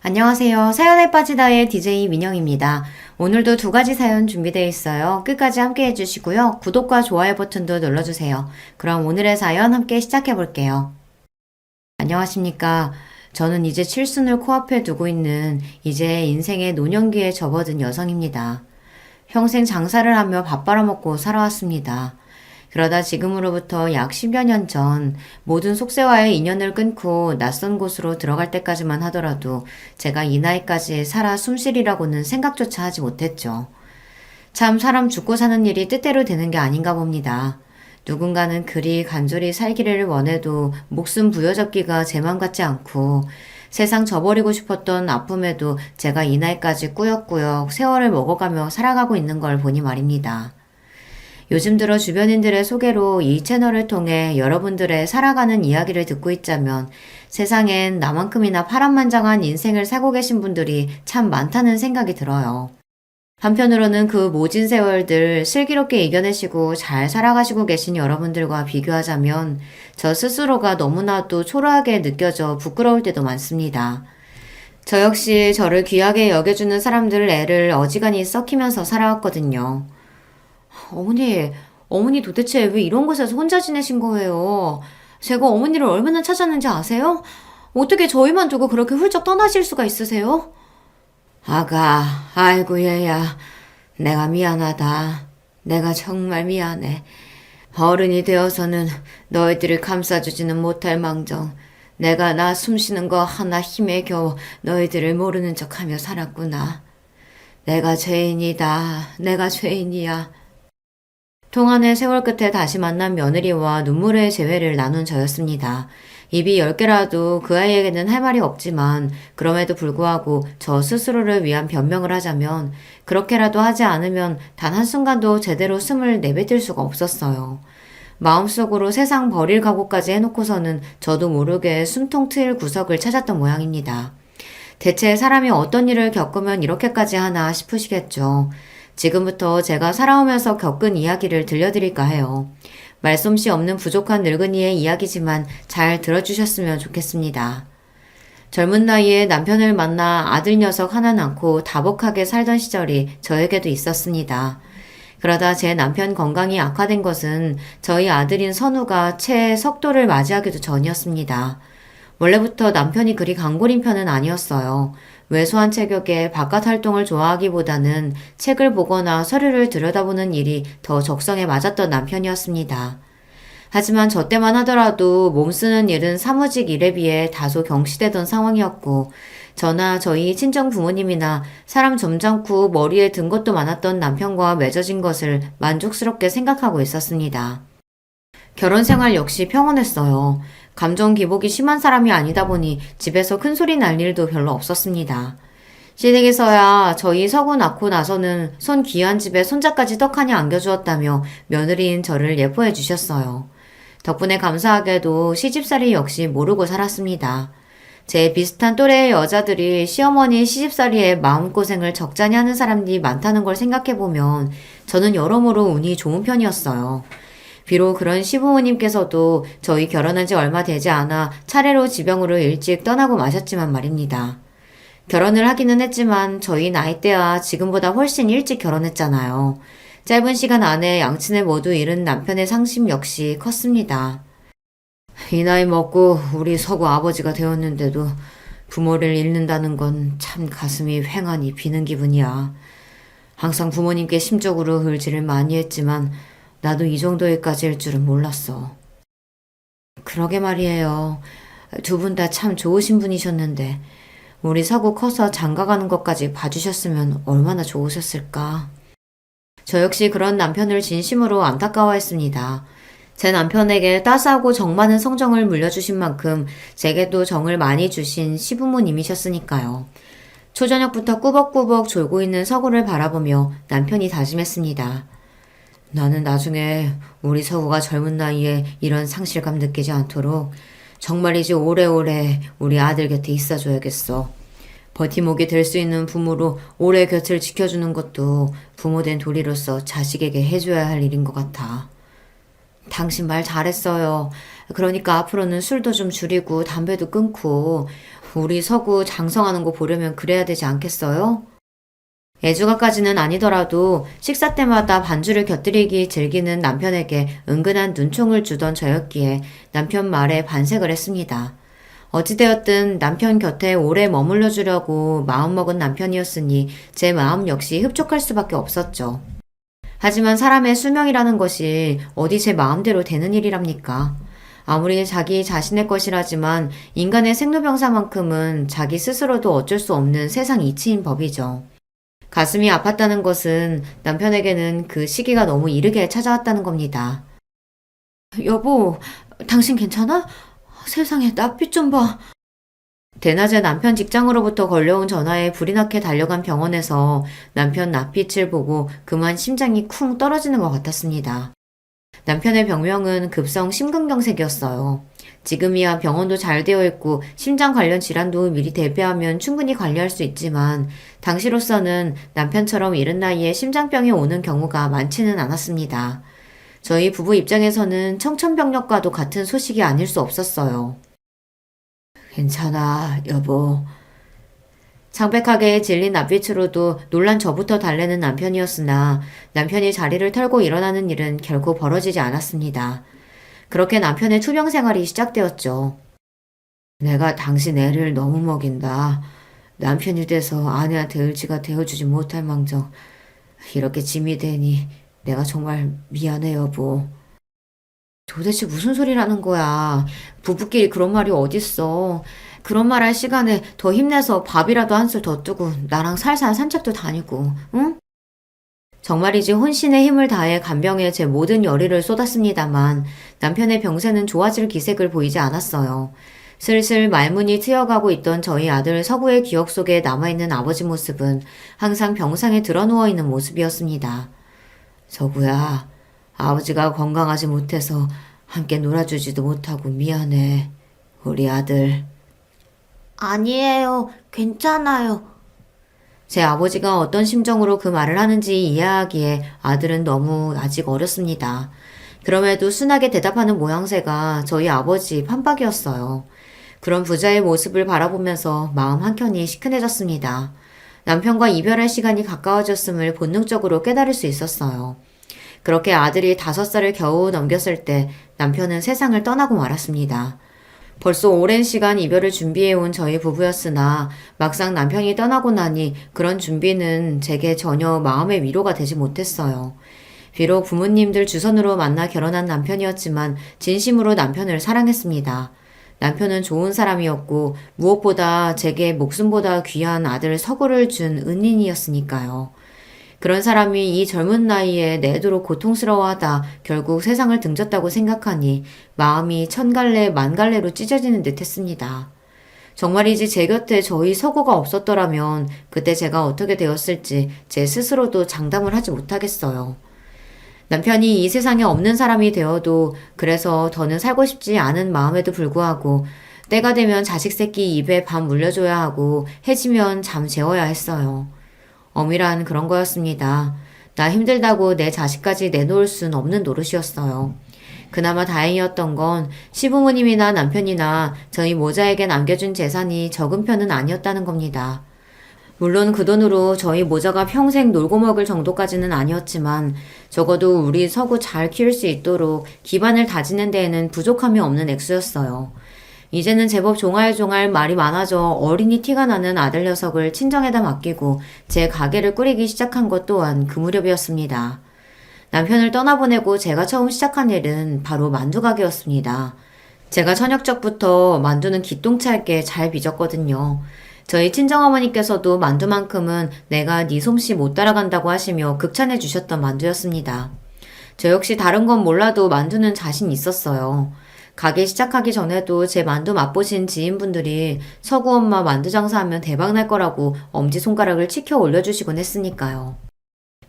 안녕하세요. 사연에 빠지다의 DJ 민영입니다. 오늘도 두 가지 사연 준비되어 있어요. 끝까지 함께 해주시고요. 구독과 좋아요 버튼도 눌러주세요. 그럼 오늘의 사연 함께 시작해 볼게요. 안녕하십니까. 저는 이제 칠순을 코앞에 두고 있는 이제 인생의 노년기에 접어든 여성입니다. 평생 장사를 하며 밥 벌어먹고 살아왔습니다. 그러다 지금으로부터 약 10여 년 전 모든 속세와의 인연을 끊고 낯선 곳으로 들어갈 때까지만 하더라도 제가 이 나이까지 살아 숨쉬리라고는 생각조차 하지 못했죠. 참 사람 죽고 사는 일이 뜻대로 되는 게 아닌가 봅니다. 누군가는 그리 간절히 살기를 원해도 목숨 부여잡기가 제 맘 같지 않고 세상 저버리고 싶었던 아픔에도 제가 이 나이까지 꾸역꾸역 세월을 먹어가며 살아가고 있는 걸 보니 말입니다. 요즘 들어 주변인들의 소개로 이 채널을 통해 여러분들의 살아가는 이야기를 듣고 있자면 세상엔 나만큼이나 파란만장한 인생을 살고 계신 분들이 참 많다는 생각이 들어요. 한편으로는 그 모진 세월들 슬기롭게 이겨내시고 잘 살아가시고 계신 여러분들과 비교하자면 저 스스로가 너무나도 초라하게 느껴져 부끄러울 때도 많습니다. 저 역시 저를 귀하게 여겨주는 사람들 애를 어지간히 썩히면서 살아왔거든요. 어머니 도대체 왜 이런 곳에서 혼자 지내신 거예요? 제가 어머니를 얼마나 찾았는지 아세요? 어떻게 저희만 두고 그렇게 훌쩍 떠나실 수가 있으세요? 아가, 아이고 얘야, 내가 미안하다. 내가 정말 미안해. 어른이 되어서는 너희들을 감싸주지는 못할 망정 내가 나 숨쉬는 거 하나 힘에 겨워 너희들을 모르는 척하며 살았구나. 내가 죄인이다. 내가 죄인이야. 동안의 세월 끝에 다시 만난 며느리와 눈물의 재회를 나눈 저였습니다. 입이 10개라도 그 아이에게는 할 말이 없지만 그럼에도 불구하고 저 스스로를 위한 변명을 하자면 그렇게라도 하지 않으면 단 한순간도 제대로 숨을 내뱉을 수가 없었어요. 마음속으로 세상 버릴 각오까지 해놓고서는 저도 모르게 숨통 트일 구석을 찾았던 모양입니다. 대체 사람이 어떤 일을 겪으면 이렇게까지 하나 싶으시겠죠. 지금부터 제가 살아오면서 겪은 이야기를 들려드릴까 해요. 말솜씨 없는 부족한 늙은이의 이야기지만 잘 들어주셨으면 좋겠습니다. 젊은 나이에 남편을 만나 아들 녀석 하나 낳고 다복하게 살던 시절이 저에게도 있었습니다. 그러다 제 남편 건강이 악화된 것은 저희 아들인 선우가 채 석도를 맞이하기도 전이었습니다. 원래부터 남편이 그리 강골인 편은 아니었어요. 왜소한 체격에 바깥 활동을 좋아하기보다는 책을 보거나 서류를 들여다보는 일이 더 적성에 맞았던 남편이었습니다. 하지만 저 때만 하더라도 몸 쓰는 일은 사무직 일에 비해 다소 경시되던 상황이었고 저나 저희 친정 부모님이나 사람 점잖고 머리에 든 것도 많았던 남편과 맺어진 것을 만족스럽게 생각하고 있었습니다. 결혼 생활 역시 평온했어요. 감정 기복이 심한 사람이 아니다 보니 집에서 큰 소리 날 일도 별로 없었습니다. 시댁에서야 저희 서구 낳고 나서는 손 귀한 집에 손자까지 떡하니 안겨주었다며 며느리인 저를 예뻐해 주셨어요. 덕분에 감사하게도 시집살이 역시 모르고 살았습니다. 제 비슷한 또래의 여자들이 시어머니 시집살이에 마음고생을 적잖이 하는 사람들이 많다는 걸 생각해보면 저는 여러모로 운이 좋은 편이었어요. 비록 그런 시부모님께서도 저희 결혼한 지 얼마 되지 않아 차례로 지병으로 일찍 떠나고 마셨지만 말입니다. 결혼을 하기는 했지만 저희 나이대와 지금보다 훨씬 일찍 결혼했잖아요. 짧은 시간 안에 양친을 모두 잃은 남편의 상심 역시 컸습니다. 이 나이 먹고 우리 서구 아버지가 되었는데도 부모를 잃는다는 건 참 가슴이 휑하니 비는 기분이야. 항상 부모님께 심적으로 의지를 많이 했지만 나도 이 정도까지일 줄은 몰랐어. 그러게 말이에요. 두 분 다 참 좋으신 분이셨는데 우리 서구 커서 장가가는 것까지 봐주셨으면 얼마나 좋으셨을까. 저 역시 그런 남편을 진심으로 안타까워했습니다. 제 남편에게 따스하고 정 많은 성정을 물려주신 만큼 제게도 정을 많이 주신 시부모님이셨으니까요. 초저녁부터 꾸벅꾸벅 졸고 있는 서구를 바라보며 남편이 다짐했습니다. 나는 나중에 우리 서구가 젊은 나이에 이런 상실감 느끼지 않도록 정말이지 오래오래 우리 아들 곁에 있어줘야겠어. 버팀목이 될 수 있는 부모로 오래 곁을 지켜주는 것도 부모된 도리로서 자식에게 해줘야 할 일인 것 같아. 당신 말 잘했어요. 그러니까 앞으로는 술도 좀 줄이고 담배도 끊고 우리 서구 장성하는 거 보려면 그래야 되지 않겠어요? 애주가까지는 아니더라도 식사 때마다 반주를 곁들이기 즐기는 남편에게 은근한 눈총을 주던 저였기에 남편 말에 반색을 했습니다. 어찌되었든 남편 곁에 오래 머물러 주려고 마음먹은 남편이었으니 제 마음 역시 흡족할 수밖에 없었죠. 하지만 사람의 수명이라는 것이 어디 제 마음대로 되는 일이랍니까? 아무리 자기 자신의 것이라지만 인간의 생로병사만큼은 자기 스스로도 어쩔 수 없는 세상 이치인 법이죠. 가슴이 아팠다는 것은 남편에게는 그 시기가 너무 이르게 찾아왔다는 겁니다. 여보, 당신 괜찮아? 세상에 낯빛 좀 봐. 대낮에 남편 직장으로부터 걸려온 전화에 불이 나게 달려간 병원에서 남편 낯빛을 보고 그만 심장이 쿵 떨어지는 것 같았습니다. 남편의 병명은 급성 심근경색이었어요. 지금이야 병원도 잘 되어 있고 심장 관련 질환도 미리 대비하면 충분히 관리할 수 있지만 당시로서는 남편처럼 이른 나이에 심장병이 오는 경우가 많지는 않았습니다. 저희 부부 입장에서는 청천벽력과도 같은 소식이 아닐 수 없었어요. 괜찮아, 여보. 창백하게 질린 낯빛으로도 놀란 저부터 달래는 남편이었으나 남편이 자리를 털고 일어나는 일은 결코 벌어지지 않았습니다. 그렇게 남편의 투병 생활이 시작되었죠. 내가 당신 애를 너무 먹인다. 남편이 돼서 아내한테 의지가 되어주지 못할 망정 이렇게 짐이 되니 내가 정말 미안해 여보. 도대체 무슨 소리라는 거야. 부부끼리 그런 말이 어딨어. 그런 말 할 시간에 더 힘내서 밥이라도 한술 더 뜨고 나랑 살살 산책도 다니고, 응? 정말이지 혼신의 힘을 다해 간병에 제 모든 열의를 쏟았습니다만 남편의 병세는 좋아질 기색을 보이지 않았어요. 슬슬 말문이 트여가고 있던 저희 아들 서구의 기억 속에 남아있는 아버지 모습은 항상 병상에 드러누워 있는 모습이었습니다. 서구야, 아버지가 건강하지 못해서 함께 놀아주지도 못하고 미안해. 우리 아들. 아니에요. 괜찮아요. 제 아버지가 어떤 심정으로 그 말을 하는지 이해하기에 아들은 너무 아직 어렸습니다. 그럼에도 순하게 대답하는 모양새가 저희 아버지 판박이었어요. 그런 부자의 모습을 바라보면서 마음 한켠이 시큰해졌습니다. 남편과 이별할 시간이 가까워졌음을 본능적으로 깨달을 수 있었어요. 그렇게 아들이 5살을 겨우 넘겼을 때 남편은 세상을 떠나고 말았습니다. 벌써 오랜 시간 이별을 준비해온 저희 부부였으나 막상 남편이 떠나고 나니 그런 준비는 제게 전혀 마음의 위로가 되지 못했어요. 비록 부모님들 주선으로 만나 결혼한 남편이었지만 진심으로 남편을 사랑했습니다. 남편은 좋은 사람이었고 무엇보다 제게 목숨보다 귀한 아들 서구를 준 은인이었으니까요. 그런 사람이 이 젊은 나이에 내도록 고통스러워하다 결국 세상을 등졌다고 생각하니 마음이 천갈래 만갈래로 찢어지는 듯 했습니다. 정말이지 제 곁에 저희 서구가 없었더라면 그때 제가 어떻게 되었을지 제 스스로도 장담을 하지 못하겠어요. 남편이 이 세상에 없는 사람이 되어도 그래서 더는 살고 싶지 않은 마음에도 불구하고 때가 되면 자식 새끼 입에 밥 물려줘야 하고 해지면 잠 재워야 했어요. 엄밀한 그런 거였습니다. 나 힘들다고 내 자식까지 내놓을 순 없는 노릇이었어요. 그나마 다행이었던 건 시부모님이나 남편이나 저희 모자에게 남겨준 재산이 적은 편은 아니었다는 겁니다. 물론 그 돈으로 저희 모자가 평생 놀고 먹을 정도까지는 아니었지만 적어도 우리 서구 잘 키울 수 있도록 기반을 다지는 데에는 부족함이 없는 액수였어요. 이제는 제법 종알종알 말이 많아져 어린이 티가 나는 아들 녀석을 친정에다 맡기고 제 가게를 꾸리기 시작한 것 또한 그 무렵이었습니다. 남편을 떠나보내고 제가 처음 시작한 일은 바로 만두 가게였습니다. 제가 저녁적부터 만두는 기똥차게 잘 빚었거든요. 저희 친정어머니께서도 만두만큼은 내가 네 솜씨 못 따라간다고 하시며 극찬해 주셨던 만두였습니다. 저 역시 다른 건 몰라도 만두는 자신 있었어요. 가게 시작하기 전에도 제 만두 맛보신 지인분들이 서구 엄마 만두 장사하면 대박 날 거라고 엄지손가락을 치켜 올려주시곤 했으니까요.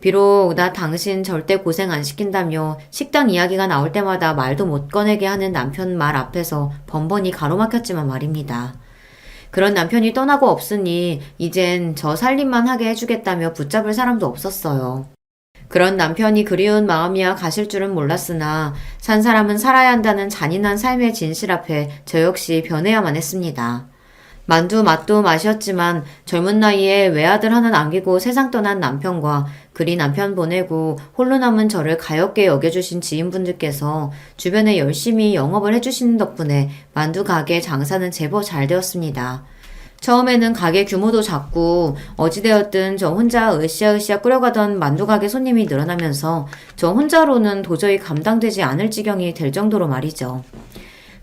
비록 나 당신 절대 고생 안 시킨다며 식당 이야기가 나올 때마다 말도 못 꺼내게 하는 남편 말 앞에서 번번이 가로막혔지만 말입니다. 그런 남편이 떠나고 없으니 이젠 저 살림만 하게 해주겠다며 붙잡을 사람도 없었어요. 그런 남편이 그리운 마음이야 가실 줄은 몰랐으나 산 사람은 살아야 한다는 잔인한 삶의 진실 앞에 저 역시 변해야만 했습니다. 만두 맛도 맛이었지만 젊은 나이에 외아들 하나 남기고 세상 떠난 남편과 그리 남편 보내고 홀로 남은 저를 가엾게 여겨주신 지인분들께서 주변에 열심히 영업을 해주시는 덕분에 만두 가게 장사는 제법 잘 되었습니다. 처음에는 가게 규모도 작고 어찌되었든 저 혼자 으쌰으쌰 끓여가던 만두 가게 손님이 늘어나면서 저 혼자로는 도저히 감당되지 않을 지경이 될 정도로 말이죠.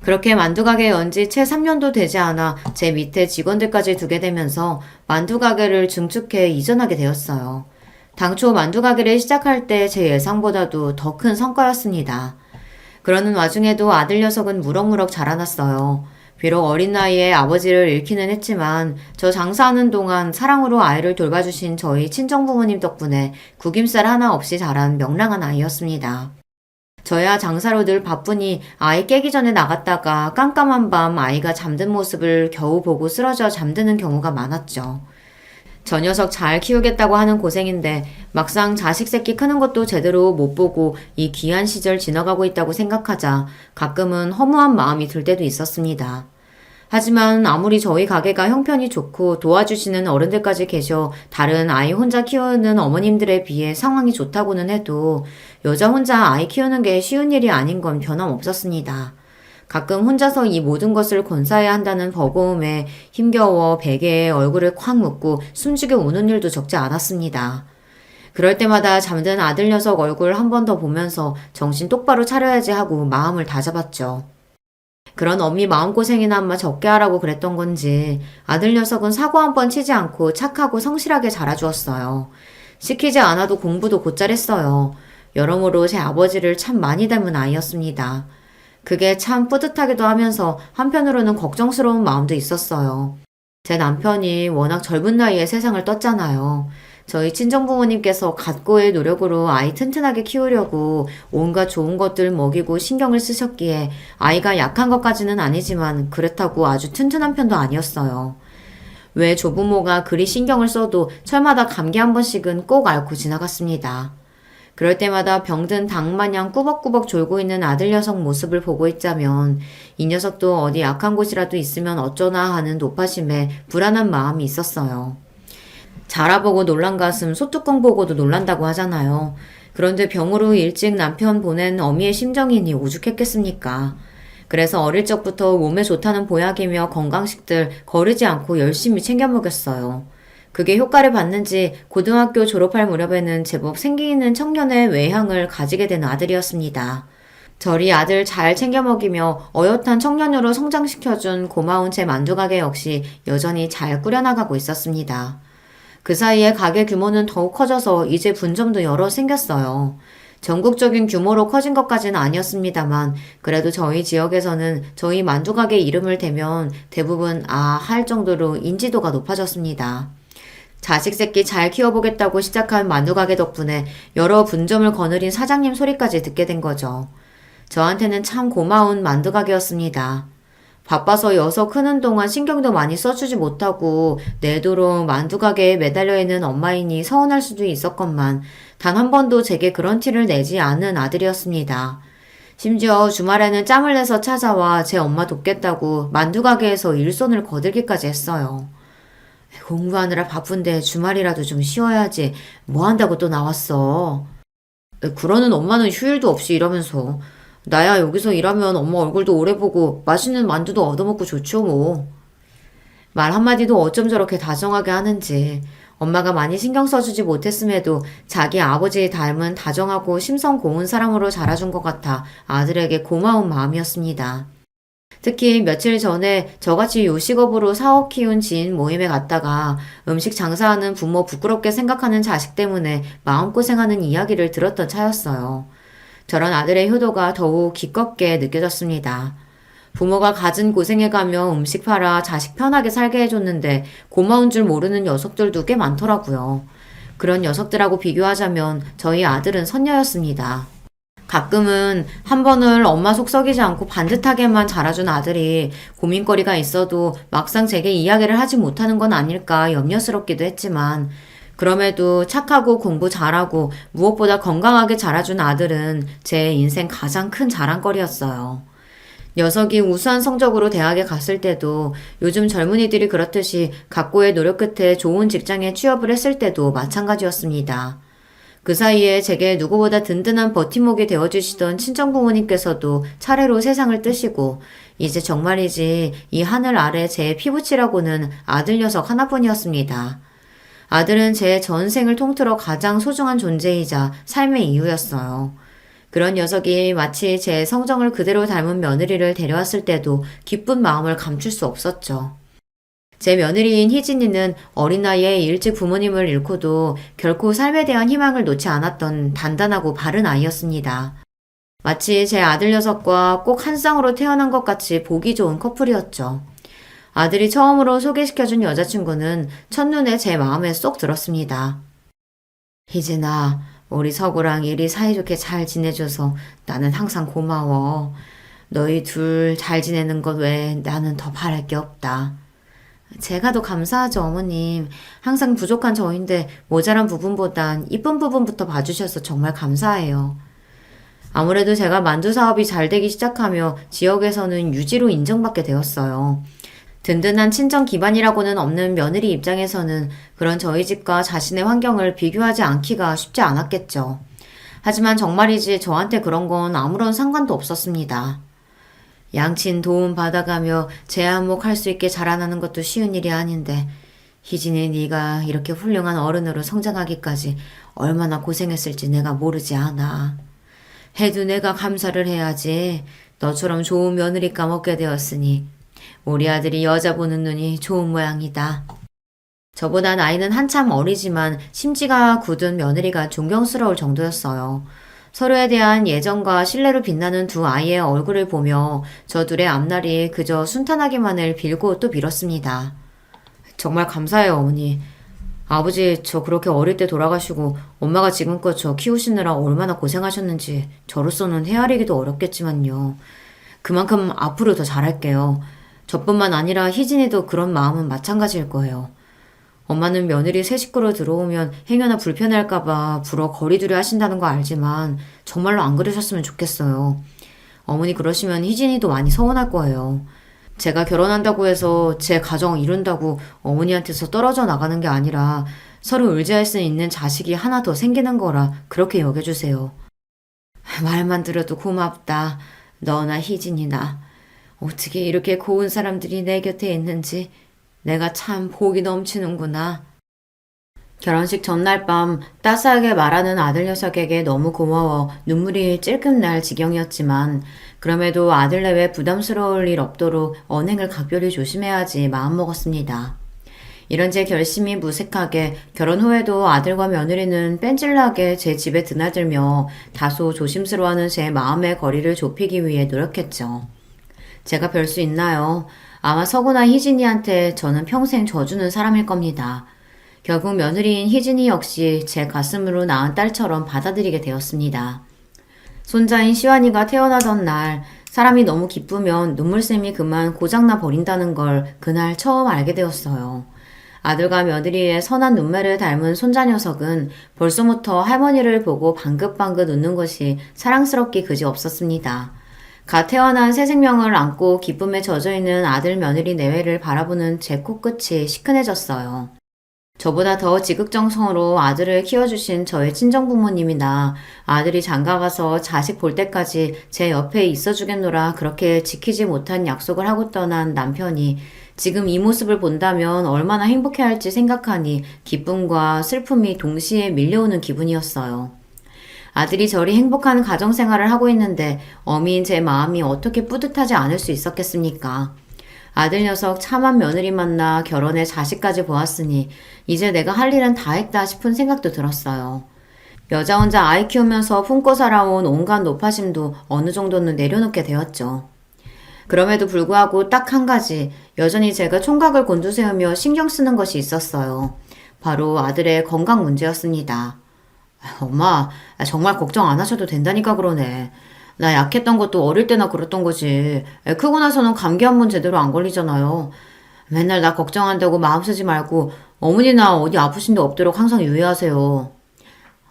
그렇게 만두 가게에 온 지 채 3년도 되지 않아 제 밑에 직원들까지 두게 되면서 만두 가게를 증축해 이전하게 되었어요. 당초 만두 가게를 시작할 때 제 예상보다도 더 큰 성과였습니다. 그러는 와중에도 아들 녀석은 무럭무럭 자라났어요. 비록 어린 나이에 아버지를 잃기는 했지만 저 장사하는 동안 사랑으로 아이를 돌봐주신 저희 친정부모님 덕분에 구김살 하나 없이 자란 명랑한 아이였습니다. 저야 장사로 늘 바쁘니 아이 깨기 전에 나갔다가 깜깜한 밤 아이가 잠든 모습을 겨우 보고 쓰러져 잠드는 경우가 많았죠. 저 녀석 잘 키우겠다고 하는 고생인데 막상 자식 새끼 크는 것도 제대로 못 보고 이 귀한 시절 지나가고 있다고 생각하자 가끔은 허무한 마음이 들 때도 있었습니다. 하지만 아무리 저희 가게가 형편이 좋고 도와주시는 어른들까지 계셔 다른 아이 혼자 키우는 어머님들에 비해 상황이 좋다고는 해도 여자 혼자 아이 키우는 게 쉬운 일이 아닌 건 변함없었습니다. 가끔 혼자서 이 모든 것을 건사해야 한다는 버거움에 힘겨워 베개에 얼굴을 콱 묻고 숨죽여 우는 일도 적지 않았습니다. 그럴 때마다 잠든 아들 녀석 얼굴 한 번 더 보면서 정신 똑바로 차려야지 하고 마음을 다잡았죠. 그런 엄미 마음고생이나마 적게 하라고 그랬던 건지 아들 녀석은 사고 한 번 치지 않고 착하고 성실하게 자라주었어요. 시키지 않아도 공부도 곧잘 했어요. 여러모로 제 아버지를 참 많이 닮은 아이였습니다. 그게 참 뿌듯하기도 하면서 한편으로는 걱정스러운 마음도 있었어요. 제 남편이 워낙 젊은 나이에 세상을 떴잖아요. 저희 친정부모님께서 갖고의 노력으로 아이 튼튼하게 키우려고 온갖 좋은 것들 먹이고 신경을 쓰셨기에 아이가 약한 것까지는 아니지만 그렇다고 아주 튼튼한 편도 아니었어요. 왜 조부모가 그리 신경을 써도 철마다 감기 한 번씩은 꼭 앓고 지나갔습니다. 그럴 때마다 병든 닭 마냥 꾸벅꾸벅 졸고 있는 아들 녀석 모습을 보고 있자면 이 녀석도 어디 약한 곳이라도 있으면 어쩌나 하는 노파심에 불안한 마음이 있었어요. 자라보고 놀란 가슴 소뚜껑 보고도 놀란다고 하잖아요. 그런데 병으로 일찍 남편 보낸 어미의 심정이니 오죽했겠습니까? 그래서 어릴 적부터 몸에 좋다는 보약이며 건강식들 거르지 않고 열심히 챙겨 먹였어요. 그게 효과를 봤는지 고등학교 졸업할 무렵에는 제법 생기 있는 청년의 외향을 가지게 된 아들이었습니다. 저리 아들 잘 챙겨 먹이며 어엿한 청년으로 성장시켜준 고마운 제 만두가게 역시 여전히 잘 꾸려나가고 있었습니다. 그 사이에 가게 규모는 더욱 커져서 이제 분점도 여러 생겼어요. 전국적인 규모로 커진 것까지는 아니었습니다만 그래도 저희 지역에서는 저희 만두가게 이름을 대면 대부분 할 정도로 인지도가 높아졌습니다. 자식 새끼 잘 키워보겠다고 시작한 만두가게 덕분에 여러 분점을 거느린 사장님 소리까지 듣게 된 거죠. 저한테는 참 고마운 만두가게였습니다. 바빠서 여서 크는 동안 신경도 많이 써주지 못하고 내도록 만두가게에 매달려 있는 엄마이니 서운할 수도 있었건만 단 한 번도 제게 그런 티를 내지 않은 아들이었습니다. 심지어 주말에는 짬을 내서 찾아와 제 엄마 돕겠다고 만두가게에서 일손을 거들기까지 했어요. 공부하느라 바쁜데 주말이라도 좀 쉬어야지 뭐 한다고 또 나왔어. 그러는 엄마는 휴일도 없이 일하면서 나야 여기서 일하면 엄마 얼굴도 오래 보고 맛있는 만두도 얻어먹고 좋죠 뭐. 말 한마디도 어쩜 저렇게 다정하게 하는지. 엄마가 많이 신경 써주지 못했음에도 자기 아버지 닮은 다정하고 심성 고운 사람으로 자라준 것 같아 아들에게 고마운 마음이었습니다. 특히 며칠 전에 저같이 요식업으로 사업 키운 지인 모임에 갔다가 음식 장사하는 부모 부끄럽게 생각하는 자식 때문에 마음고생하는 이야기를 들었던 차였어요. 저런 아들의 효도가 더욱 기껍게 느껴졌습니다. 부모가 갖은 고생해가며 음식 팔아 자식 편하게 살게 해줬는데 고마운 줄 모르는 녀석들도 꽤 많더라고요. 그런 녀석들하고 비교하자면 저희 아들은 선녀였습니다. 가끔은 한 번을 엄마 속 썩이지 않고 반듯하게만 자라준 아들이 고민거리가 있어도 막상 제게 이야기를 하지 못하는 건 아닐까 염려스럽기도 했지만 그럼에도 착하고 공부 잘하고 무엇보다 건강하게 자라준 아들은 제 인생 가장 큰 자랑거리였어요. 녀석이 우수한 성적으로 대학에 갔을 때도 요즘 젊은이들이 그렇듯이 각고의 노력 끝에 좋은 직장에 취업을 했을 때도 마찬가지였습니다. 그 사이에 제게 누구보다 든든한 버팀목이 되어주시던 친정부모님께서도 차례로 세상을 뜨시고 이제 정말이지 이 하늘 아래 제 피부치라고는 아들 녀석 하나뿐이었습니다. 아들은 제 전생을 통틀어 가장 소중한 존재이자 삶의 이유였어요. 그런 녀석이 마치 제 성정을 그대로 닮은 며느리를 데려왔을 때도 기쁜 마음을 감출 수 없었죠. 제 며느리인 희진이는 어린 나이에 일찍 부모님을 잃고도 결코 삶에 대한 희망을 놓지 않았던 단단하고 바른 아이였습니다. 마치 제 아들 녀석과 꼭 한 쌍으로 태어난 것 같이 보기 좋은 커플이었죠. 아들이 처음으로 소개시켜준 여자친구는 첫눈에 제 마음에 쏙 들었습니다. 희진아, 우리 서구랑 일이 사이좋게 잘 지내줘서 나는 항상 고마워. 너희 둘 잘 지내는 것 외에 나는 더 바랄 게 없다. 제가 더 감사하죠, 어머님. 항상 부족한 저인데 모자란 부분보단 이쁜 부분부터 봐주셔서 정말 감사해요. 아무래도 제가 만두 사업이 잘 되기 시작하며 지역에서는 유지로 인정받게 되었어요. 든든한 친정 기반이라고는 없는 며느리 입장에서는 그런 저희 집과 자신의 환경을 비교하지 않기가 쉽지 않았겠죠. 하지만 정말이지 저한테 그런 건 아무런 상관도 없었습니다. 양친 도움 받아가며 제 안목할 수 있게 자라나는 것도 쉬운 일이 아닌데 희진이 네가 이렇게 훌륭한 어른으로 성장하기까지 얼마나 고생했을지 내가 모르지 않아. 해도 내가 감사를 해야지. 너처럼 좋은 며느리 까먹게 되었으니 우리 아들이 여자 보는 눈이 좋은 모양이다. 저보다 나이는 한참 어리지만 심지가 굳은 며느리가 존경스러울 정도였어요. 서로에 대한 예정과 신뢰로 빛나는 두 아이의 얼굴을 보며 저 둘의 앞날이 그저 순탄하기만을 빌고 또 빌었습니다. 정말 감사해요, 어머니. 아버지 저 그렇게 어릴 때 돌아가시고 엄마가 지금껏 저 키우시느라 얼마나 고생하셨는지 저로서는 헤아리기도 어렵겠지만요. 그만큼 앞으로 더 잘할게요. 저뿐만 아니라 희진이도 그런 마음은 마찬가지일 거예요. 엄마는 며느리 새 식구로 들어오면 행여나 불편할까봐 불어 거리두리 하신다는 거 알지만 정말로 안 그러셨으면 좋겠어요. 어머니 그러시면 희진이도 많이 서운할 거예요. 제가 결혼한다고 해서 제 가정 이룬다고 어머니한테서 떨어져 나가는 게 아니라 서로 의지할 수 있는 자식이 하나 더 생기는 거라 그렇게 여겨주세요. 말만 들어도 고맙다. 너나 희진이나. 어떻게 이렇게 고운 사람들이 내 곁에 있는지 내가 참 복이 넘치는구나. 결혼식 전날 밤 따스하게 말하는 아들 녀석에게 너무 고마워 눈물이 찔끔 날 지경이었지만 그럼에도 아들 내외 부담스러울 일 없도록 언행을 각별히 조심해야지 마음먹었습니다. 이런 제 결심이 무색하게 결혼 후에도 아들과 며느리는 뺀질나게 제 집에 드나들며 다소 조심스러워하는 제 마음의 거리를 좁히기 위해 노력했죠. 제가 별 수 있나요? 아마 서구나 희진이한테 저는 평생 져주는 사람일 겁니다. 결국 며느리인 희진이 역시 제 가슴으로 낳은 딸처럼 받아들이게 되었습니다. 손자인 시완이가 태어나던 날 사람이 너무 기쁘면 눈물샘이 그만 고장나 버린다는 걸 그날 처음 알게 되었어요. 아들과 며느리의 선한 눈매를 닮은 손자 녀석은 벌써부터 할머니를 보고 방긋방긋 웃는 것이 사랑스럽기 그지 없었습니다. 갓 태어난 새 생명을 안고 기쁨에 젖어있는 아들 며느리 내외를 바라보는 제 코끝이 시큰해졌어요. 저보다 더 지극정성으로 아들을 키워주신 저의 친정부모님이나 아들이 장가가서 자식 볼 때까지 제 옆에 있어주겠노라 그렇게 지키지 못한 약속을 하고 떠난 남편이 지금 이 모습을 본다면 얼마나 행복해할지 생각하니 기쁨과 슬픔이 동시에 밀려오는 기분이었어요. 아들이 저리 행복한 가정생활을 하고 있는데 어미인 제 마음이 어떻게 뿌듯하지 않을 수 있었겠습니까? 아들 녀석 참한 며느리 만나 결혼해 자식까지 보았으니 이제 내가 할 일은 다 했다 싶은 생각도 들었어요. 여자 혼자 아이 키우면서 품고 살아온 온갖 노파심도 어느 정도는 내려놓게 되었죠. 그럼에도 불구하고 딱 한 가지 여전히 제가 총각을 곤두세우며 신경 쓰는 것이 있었어요. 바로 아들의 건강 문제였습니다. 엄마, 정말 걱정 안 하셔도 된다니까 그러네. 나 약했던 것도 어릴 때나 그랬던 거지. 크고 나서는 감기 한 번 제대로 안 걸리잖아요. 맨날 나 걱정한다고 마음 쓰지 말고 어머니나 어디 아프신 데 없도록 항상 유의하세요.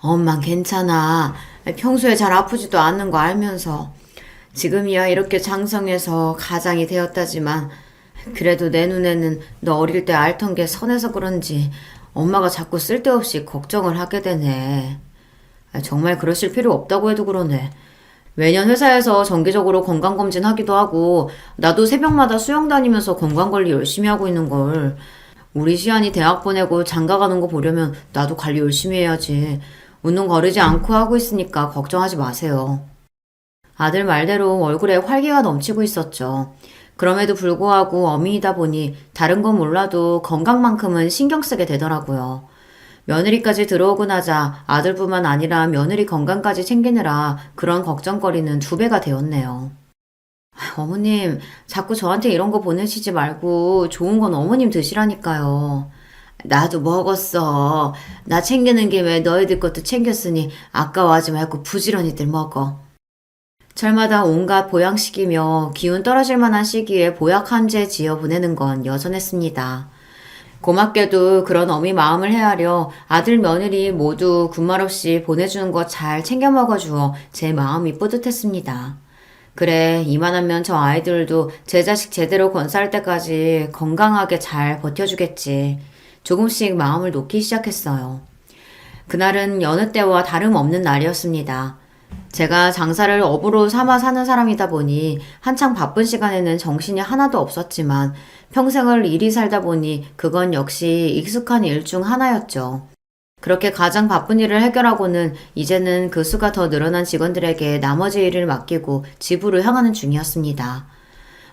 엄만 괜찮아. 평소에 잘 아프지도 않는 거 알면서. 지금이야 이렇게 장성해서 가장이 되었다지만 그래도 내 눈에는 너 어릴 때 앓던 게 선해서 그런지 엄마가 자꾸 쓸데없이 걱정을 하게 되네. 정말 그러실 필요 없다고 해도 그러네. 매년 회사에서 정기적으로 건강검진 하기도 하고 나도 새벽마다 수영 다니면서 건강관리 열심히 하고 있는 걸. 우리 시안이 대학 보내고 장가 가는 거 보려면 나도 관리 열심히 해야지. 운동 거르지 않고 하고 있으니까 걱정하지 마세요. 아들 말대로 얼굴에 활기가 넘치고 있었죠. 그럼에도 불구하고 어미이다 보니 다른 건 몰라도 건강만큼은 신경 쓰게 되더라고요. 며느리까지 들어오고 나자 아들뿐만 아니라 며느리 건강까지 챙기느라 그런 걱정거리는 2배가 되었네요. 어머님, 자꾸 저한테 이런 거 보내시지 말고 좋은 건 어머님 드시라니까요. 나도 먹었어. 나 챙기는 김에 너희들 것도 챙겼으니 아까워하지 말고 부지런히들 먹어. 철마다 온갖 보양식이며 기운 떨어질 만한 시기에 보약 한 제 지어 보내는 건 여전했습니다. 고맙게도 그런 어미 마음을 헤아려 아들 며느리 모두 군말 없이 보내주는 것 잘 챙겨 먹어주어 제 마음이 뿌듯했습니다. 그래, 이만하면 저 아이들도 제 자식 제대로 건사할 때까지 건강하게 잘 버텨주겠지. 조금씩 마음을 놓기 시작했어요. 그날은 여느 때와 다름없는 날이었습니다. 제가 장사를 업으로 삼아 사는 사람이다 보니 한창 바쁜 시간에는 정신이 하나도 없었지만 평생을 일이 살다 보니 그건 역시 익숙한 일 중 하나였죠. 그렇게 가장 바쁜 일을 해결하고는 이제는 그 수가 더 늘어난 직원들에게 나머지 일을 맡기고 집으로 향하는 중이었습니다.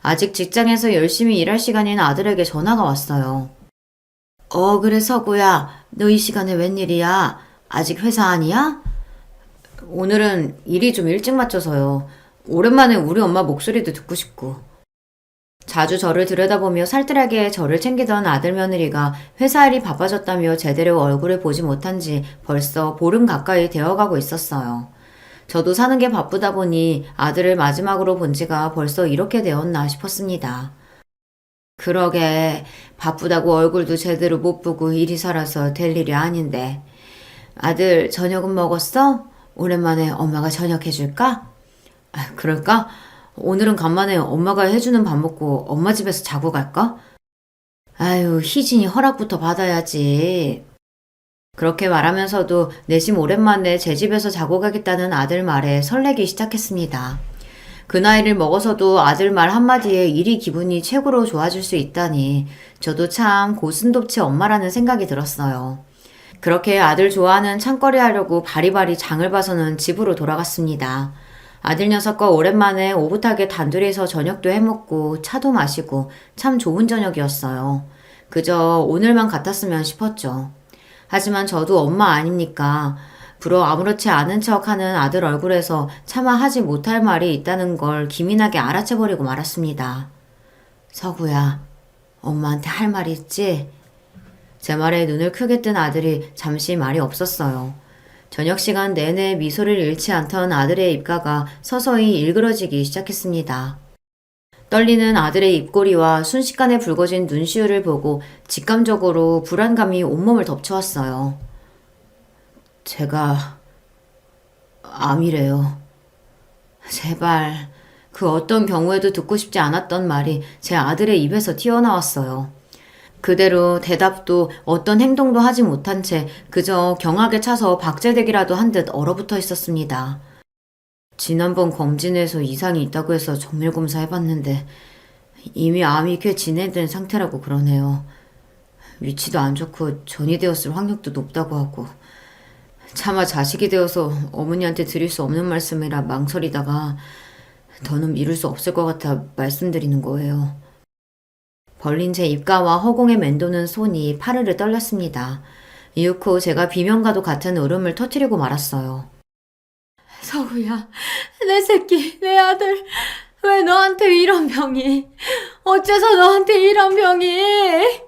아직 직장에서 열심히 일할 시간인 아들에게 전화가 왔어요. 그래 서구야. 너 이 시간에 웬일이야? 아직 회사 아니야? 오늘은 일이 좀 일찍 마쳐서요. 오랜만에 우리 엄마 목소리도 듣고 싶고. 자주 저를 들여다보며 살뜰하게 저를 챙기던 아들 며느리가 회사 일이 바빠졌다며 제대로 얼굴을 보지 못한 지 벌써 보름 가까이 되어가고 있었어요. 저도 사는 게 바쁘다 보니 아들을 마지막으로 본 지가 벌써 이렇게 되었나 싶었습니다. 그러게 바쁘다고 얼굴도 제대로 못 보고 일이 살아서 될 일이 아닌데. 아들 저녁은 먹었어? 오랜만에 엄마가 저녁 해줄까? 그럴까? 오늘은 간만에 엄마가 해주는 밥 먹고 엄마 집에서 자고 갈까? 아유, 희진이 허락부터 받아야지. 그렇게 말하면서도 내심 오랜만에 제 집에서 자고 가겠다는 아들 말에 설레기 시작했습니다. 그 나이를 먹어서도 아들 말 한마디에 일이 기분이 최고로 좋아질 수 있다니 저도 참 고슴도치 엄마라는 생각이 들었어요. 그렇게 아들 좋아하는 창거리 하려고 바리바리 장을 봐서는 집으로 돌아갔습니다. 아들 녀석과 오랜만에 오붓하게 단둘이서 저녁도 해먹고 차도 마시고 참 좋은 저녁이었어요. 그저 오늘만 같았으면 싶었죠. 하지만 저도 엄마 아닙니까? 불어 아무렇지 않은 척하는 아들 얼굴에서 차마 하지 못할 말이 있다는 걸 기민하게 알아채버리고 말았습니다. 서구야, 엄마한테 할 말 있지? 제 말에 눈을 크게 뜬 아들이 잠시 말이 없었어요. 저녁 시간 내내 미소를 잃지 않던 아들의 입가가 서서히 일그러지기 시작했습니다. 떨리는 아들의 입꼬리와 순식간에 붉어진 눈시울을 보고 직감적으로 불안감이 온몸을 덮쳐왔어요. 제가 암이래요. 제발 그 어떤 경우에도 듣고 싶지 않았던 말이 제 아들의 입에서 튀어나왔어요. 그대로 대답도 어떤 행동도 하지 못한 채 그저 경악에 차서 박제되기라도 한 듯 얼어붙어 있었습니다. 지난번 검진에서 이상이 있다고 해서 정밀검사 해봤는데 이미 암이 꽤 진행된 상태라고 그러네요. 위치도 안 좋고 전이 되었을 확률도 높다고 하고 차마 자식이 되어서 어머니한테 드릴 수 없는 말씀이라 망설이다가 더는 미룰 수 없을 것 같아 말씀드리는 거예요. 벌린 제 입가와 허공에 맴도는 손이 파르르 떨렸습니다. 이윽고 제가 비명과도 같은 울음을 터뜨리고 말았어요. 서구야, 내 새끼, 내 아들, 왜 너한테 이런 병이? 어째서 너한테 이런 병이?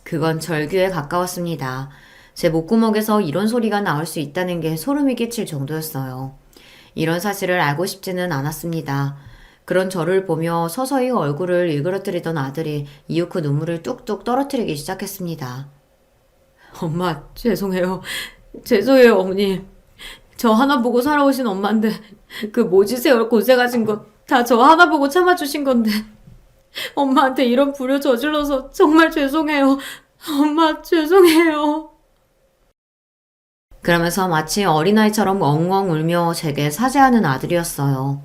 그건 절규에 가까웠습니다. 제 목구멍에서 이런 소리가 나올 수 있다는 게 소름이 끼칠 정도였어요. 이런 사실을 알고 싶지는 않았습니다. 그런 저를 보며 서서히 얼굴을 일그러뜨리던 아들이 이윽고 눈물을 뚝뚝 떨어뜨리기 시작했습니다. 엄마, 죄송해요. 죄송해요, 어머니. 저 하나 보고 살아오신 엄마인데 그 모지 세월 고생하신 거 다 저 하나 보고 참아주신 건데 엄마한테 이런 불효 저질러서 정말 죄송해요. 엄마, 죄송해요. 그러면서 마치 어린아이처럼 엉엉 울며 제게 사죄하는 아들이었어요.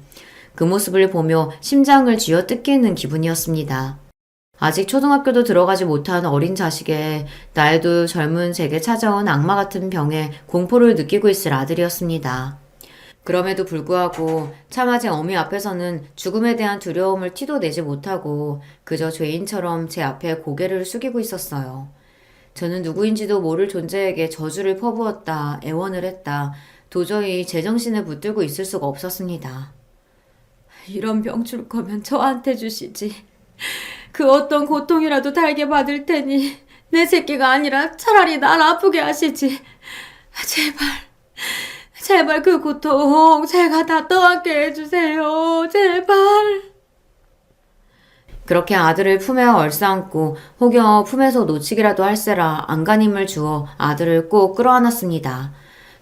그 모습을 보며 심장을 쥐어뜯기는 기분이었습니다. 아직 초등학교도 들어가지 못한 어린 자식의 나이도 젊은 제게 찾아온 악마 같은 병에 공포를 느끼고 있을 아들이었습니다. 그럼에도 불구하고 차마 제 어미 앞에서는 죽음에 대한 두려움을 티도 내지 못하고 그저 죄인처럼 제 앞에 고개를 숙이고 있었어요. 저는 누구인지도 모를 존재에게 저주를 퍼부었다, 애원을 했다. 도저히 제정신을 붙들고 있을 수가 없었습니다. 이런 병 줄 거면 저한테 주시지. 그 어떤 고통이라도 달게 받을 테니 내 새끼가 아니라 차라리 날 아프게 하시지. 제발, 제발 그 고통 제가 다 떠안게 해주세요. 제발. 그렇게 아들을 품에 얼싸안고 혹여 품에서 놓치기라도 할세라 안간힘을 주어 아들을 꼭 끌어안았습니다.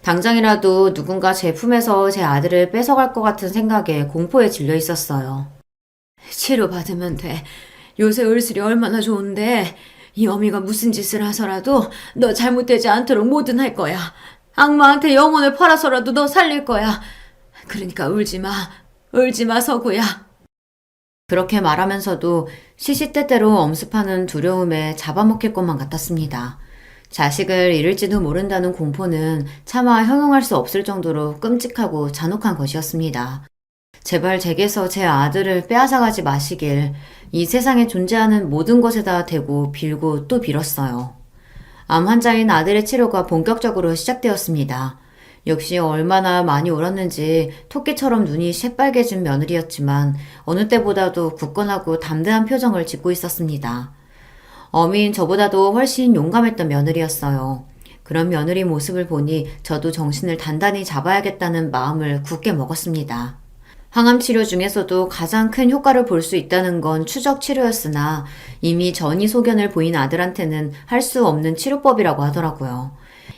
당장이라도 누군가 제 품에서 제 아들을 뺏어갈 것 같은 생각에 공포에 질려 있었어요. 치료받으면 돼. 요새 을술이 얼마나 좋은데 이 어미가 무슨 짓을 하서라도 너 잘못되지 않도록 뭐든 할 거야. 악마한테 영혼을 팔아서라도 너 살릴 거야. 그러니까 울지 마. 울지 마, 서구야. 그렇게 말하면서도 시시때때로 엄습하는 두려움에 잡아먹힐 것만 같았습니다. 자식을 잃을지도 모른다는 공포는 차마 형용할 수 없을 정도로 끔찍하고 잔혹한 것이었습니다. 제발 제게서 제 아들을 빼앗아가지 마시길 이 세상에 존재하는 모든 것에다 대고 빌고 또 빌었어요. 암 환자인 아들의 치료가 본격적으로 시작되었습니다. 역시 얼마나 많이 울었는지 토끼처럼 눈이 새빨개진 며느리였지만 어느 때보다도 굳건하고 담대한 표정을 짓고 있었습니다. 어미인 저보다도 훨씬 용감했던 며느리였어요. 그런 며느리 모습을 보니 저도 정신을 단단히 잡아야겠다는 마음을 굳게 먹었습니다. 항암 치료 중에서도 가장 큰 효과를 볼 수 있다는 건 추적 치료였으나 이미 전이 소견을 보인 아들한테는 할 수 없는 치료법이라고 하더라고요.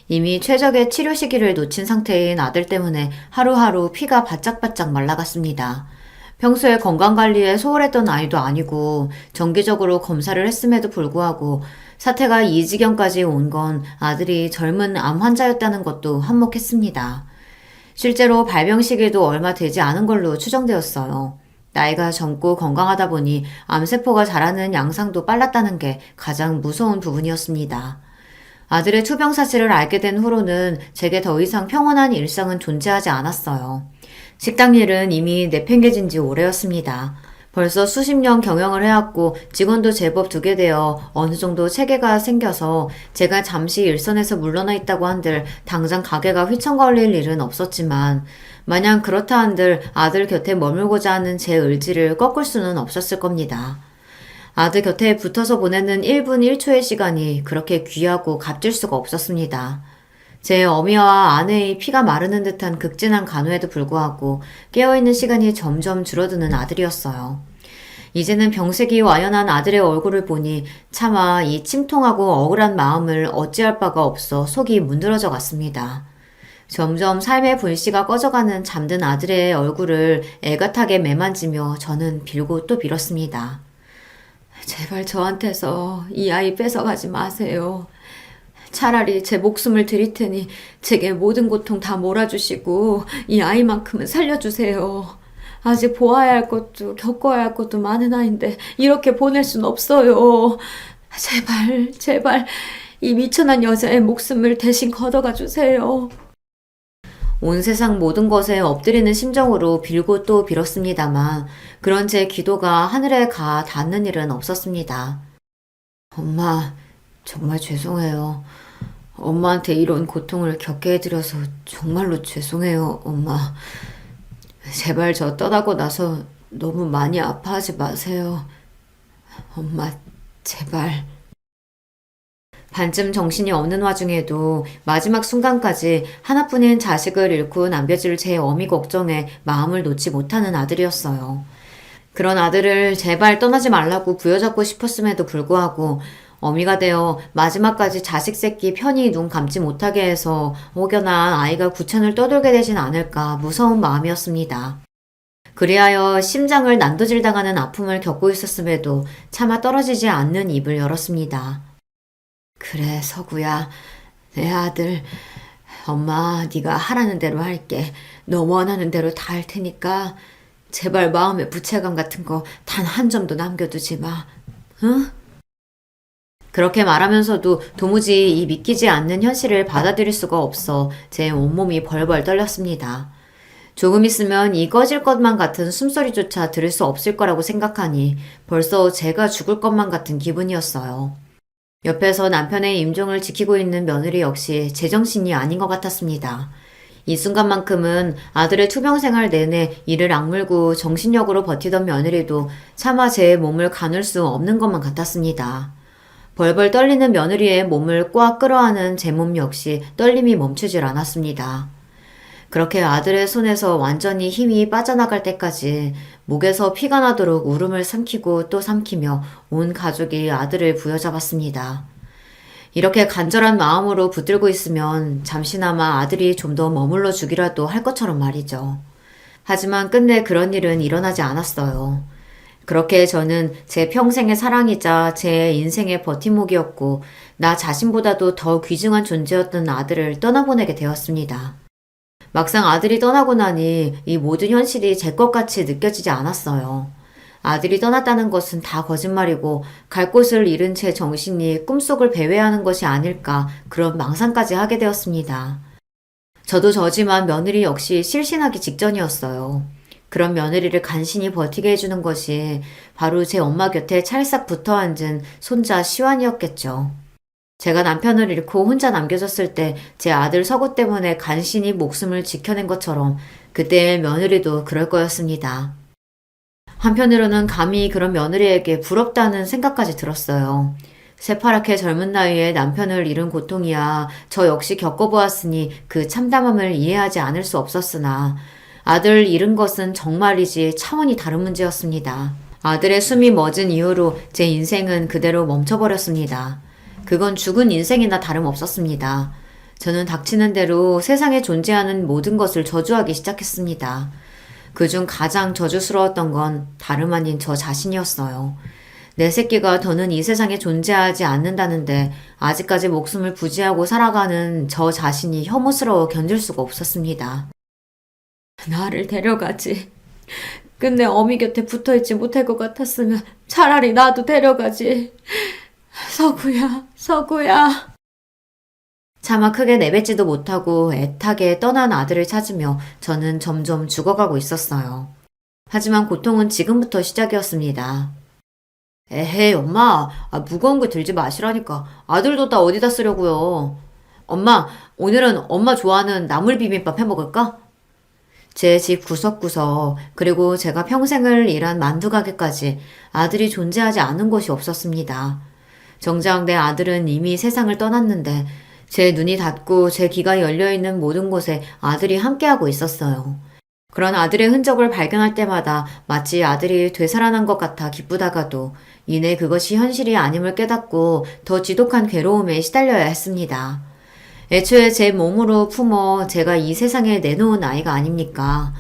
이미 최적의 치료 시기를 놓친 상태인 아들 때문에 하루하루 피가 바짝바짝 말라갔습니다. 평소에 건강관리에 소홀했던 아이도 아니고 정기적으로 검사를 했음에도 불구하고 사태가 이 지경까지 온 건 아들이 젊은 암 환자였다는 것도 한몫했습니다. 실제로 발병 시기도 얼마 되지 않은 걸로 추정되었어요. 나이가 젊고 건강하다 보니 암세포가 자라는 양상도 빨랐다는 게 가장 무서운 부분이었습니다. 아들의 투병 사실을 알게 된 후로는 제게 더 이상 평온한 일상은 존재하지 않았어요. 식당 일은 이미 내팽개진 지 오래였습니다. 벌써 수십 년 경영을 해왔고 직원도 제법 두게 되어 어느 정도 체계가 생겨서 제가 잠시 일선에서 물러나 있다고 한들 당장 가게가 휘청거릴 일은 없었지만 마냥 그렇다 한들 아들 곁에 머물고자 하는 제 의지를 꺾을 수는 없었을 겁니다. 아들 곁에 붙어서 보내는 1분 1초의 시간이 그렇게 귀하고 값질 수가 없었습니다. 제 어미와 아내의 피가 마르는 듯한 극진한 간호에도 불구하고 깨어있는 시간이 점점 줄어드는 아들이었어요. 이제는 병색이 와연한 아들의 얼굴을 보니 차마 이 침통하고 억울한 마음을 어찌할 바가 없어 속이 문드러져 갔습니다. 점점 삶의 불씨가 꺼져가는 잠든 아들의 얼굴을 애같하게 매만지며 저는 빌고 또 빌었습니다. 제발 저한테서 이 아이 뺏어가지 마세요. 차라리 제 목숨을 드릴 테니 제게 모든 고통 다 몰아주시고 이 아이만큼은 살려주세요. 아직 보아야 할 것도 겪어야 할 것도 많은 아이인데 이렇게 보낼 순 없어요. 제발 제발 이 미천한 여자의 목숨을 대신 걷어가 주세요. 온 세상 모든 것에 엎드리는 심정으로 빌고 또 빌었습니다만 그런 제 기도가 하늘에 가 닿는 일은 없었습니다. 엄마, 정말 죄송해요. 엄마한테 이런 고통을 겪게 해드려서 정말로 죄송해요, 엄마. 제발 저 떠나고 나서 너무 많이 아파하지 마세요. 엄마, 제발. 반쯤 정신이 없는 와중에도 마지막 순간까지 하나뿐인 자식을 잃고 남겨질 제 어미 걱정에 마음을 놓지 못하는 아들이었어요. 그런 아들을 제발 떠나지 말라고 부여잡고 싶었음에도 불구하고 어미가 되어 마지막까지 자식 새끼 편히 눈 감지 못하게 해서 혹여나 아이가 구천을 떠돌게 되진 않을까 무서운 마음이었습니다. 그리하여 심장을 난도질 당하는 아픔을 겪고 있었음에도 차마 떨어지지 않는 입을 열었습니다. 그래, 서구야. 내 아들. 엄마, 네가 하라는 대로 할게. 너 원하는 대로 다 할 테니까 제발 마음의 부채감 같은 거 단 한 점도 남겨두지 마. 응? 그렇게 말하면서도 도무지 이 믿기지 않는 현실을 받아들일 수가 없어 제 온몸이 벌벌 떨렸습니다. 조금 있으면 이 꺼질 것만 같은 숨소리조차 들을 수 없을 거라고 생각하니 벌써 제가 죽을 것만 같은 기분이었어요. 옆에서 남편의 임종을 지키고 있는 며느리 역시 제정신이 아닌 것 같았습니다. 이 순간만큼은 아들의 투병 생활 내내 이를 악물고 정신력으로 버티던 며느리도 차마 제 몸을 가눌 수 없는 것만 같았습니다. 벌벌 떨리는 며느리의 몸을 꽉 끌어안은 제 몸 역시 떨림이 멈추질 않았습니다. 그렇게 아들의 손에서 완전히 힘이 빠져나갈 때까지 목에서 피가 나도록 울음을 삼키고 또 삼키며 온 가족이 아들을 부여잡았습니다. 이렇게 간절한 마음으로 붙들고 있으면 잠시나마 아들이 좀 더 머물러 주기라도 할 것처럼 말이죠. 하지만 끝내 그런 일은 일어나지 않았어요. 그렇게 저는 제 평생의 사랑이자 제 인생의 버팀목이었고 나 자신보다도 더 귀중한 존재였던 아들을 떠나보내게 되었습니다. 막상 아들이 떠나고 나니 이 모든 현실이 제 것같이 느껴지지 않았어요. 아들이 떠났다는 것은 다 거짓말이고 갈 곳을 잃은 제 정신이 꿈속을 배회하는 것이 아닐까 그런 망상까지 하게 되었습니다. 저도 저지만 며느리 역시 실신하기 직전이었어요. 그런 며느리를 간신히 버티게 해주는 것이 바로 제 엄마 곁에 찰싹 붙어 앉은 손자 시완이었겠죠. 제가 남편을 잃고 혼자 남겨졌을 때 제 아들 서구 때문에 간신히 목숨을 지켜낸 것처럼 그때의 며느리도 그럴 거였습니다. 한편으로는 감히 그런 며느리에게 부럽다는 생각까지 들었어요. 새파랗게 젊은 나이에 남편을 잃은 고통이야 저 역시 겪어보았으니 그 참담함을 이해하지 않을 수 없었으나 아들 잃은 것은 정말이지 차원이 다른 문제였습니다. 아들의 숨이 멎은 이후로 제 인생은 그대로 멈춰버렸습니다. 그건 죽은 인생이나 다름없었습니다. 저는 닥치는 대로 세상에 존재하는 모든 것을 저주하기 시작했습니다. 그중 가장 저주스러웠던 건 다름 아닌 저 자신이었어요. 내 새끼가 더는 이 세상에 존재하지 않는다는데 아직까지 목숨을 부지하고 살아가는 저 자신이 혐오스러워 견딜 수가 없었습니다. 나를 데려가지. 끝내 어미 곁에 붙어있지 못할 것 같았으면 차라리 나도 데려가지. 서구야, 서구야. 차마 크게 내뱉지도 못하고 애타게 떠난 아들을 찾으며 저는 점점 죽어가고 있었어요. 하지만 고통은 지금부터 시작이었습니다. 에헤이, 엄마. 무거운 거 들지 마시라니까. 아들도 다 어디다 쓰려고요. 엄마, 오늘은 엄마 좋아하는 나물 비빔밥 해먹을까? 제 집 구석구석, 그리고 제가 평생을 일한 만두 가게까지 아들이 존재하지 않은 곳이 없었습니다. 정작 내 아들은 이미 세상을 떠났는데 제 눈이 닫고 제 귀가 열려있는 모든 곳에 아들이 함께하고 있었어요. 그런 아들의 흔적을 발견할 때마다 마치 아들이 되살아난 것 같아 기쁘다가도 이내 그것이 현실이 아님을 깨닫고 더 지독한 괴로움에 시달려야 했습니다. 애초에 제 몸으로 품어 제가 이 세상에 내놓은 아이가 아닙니까?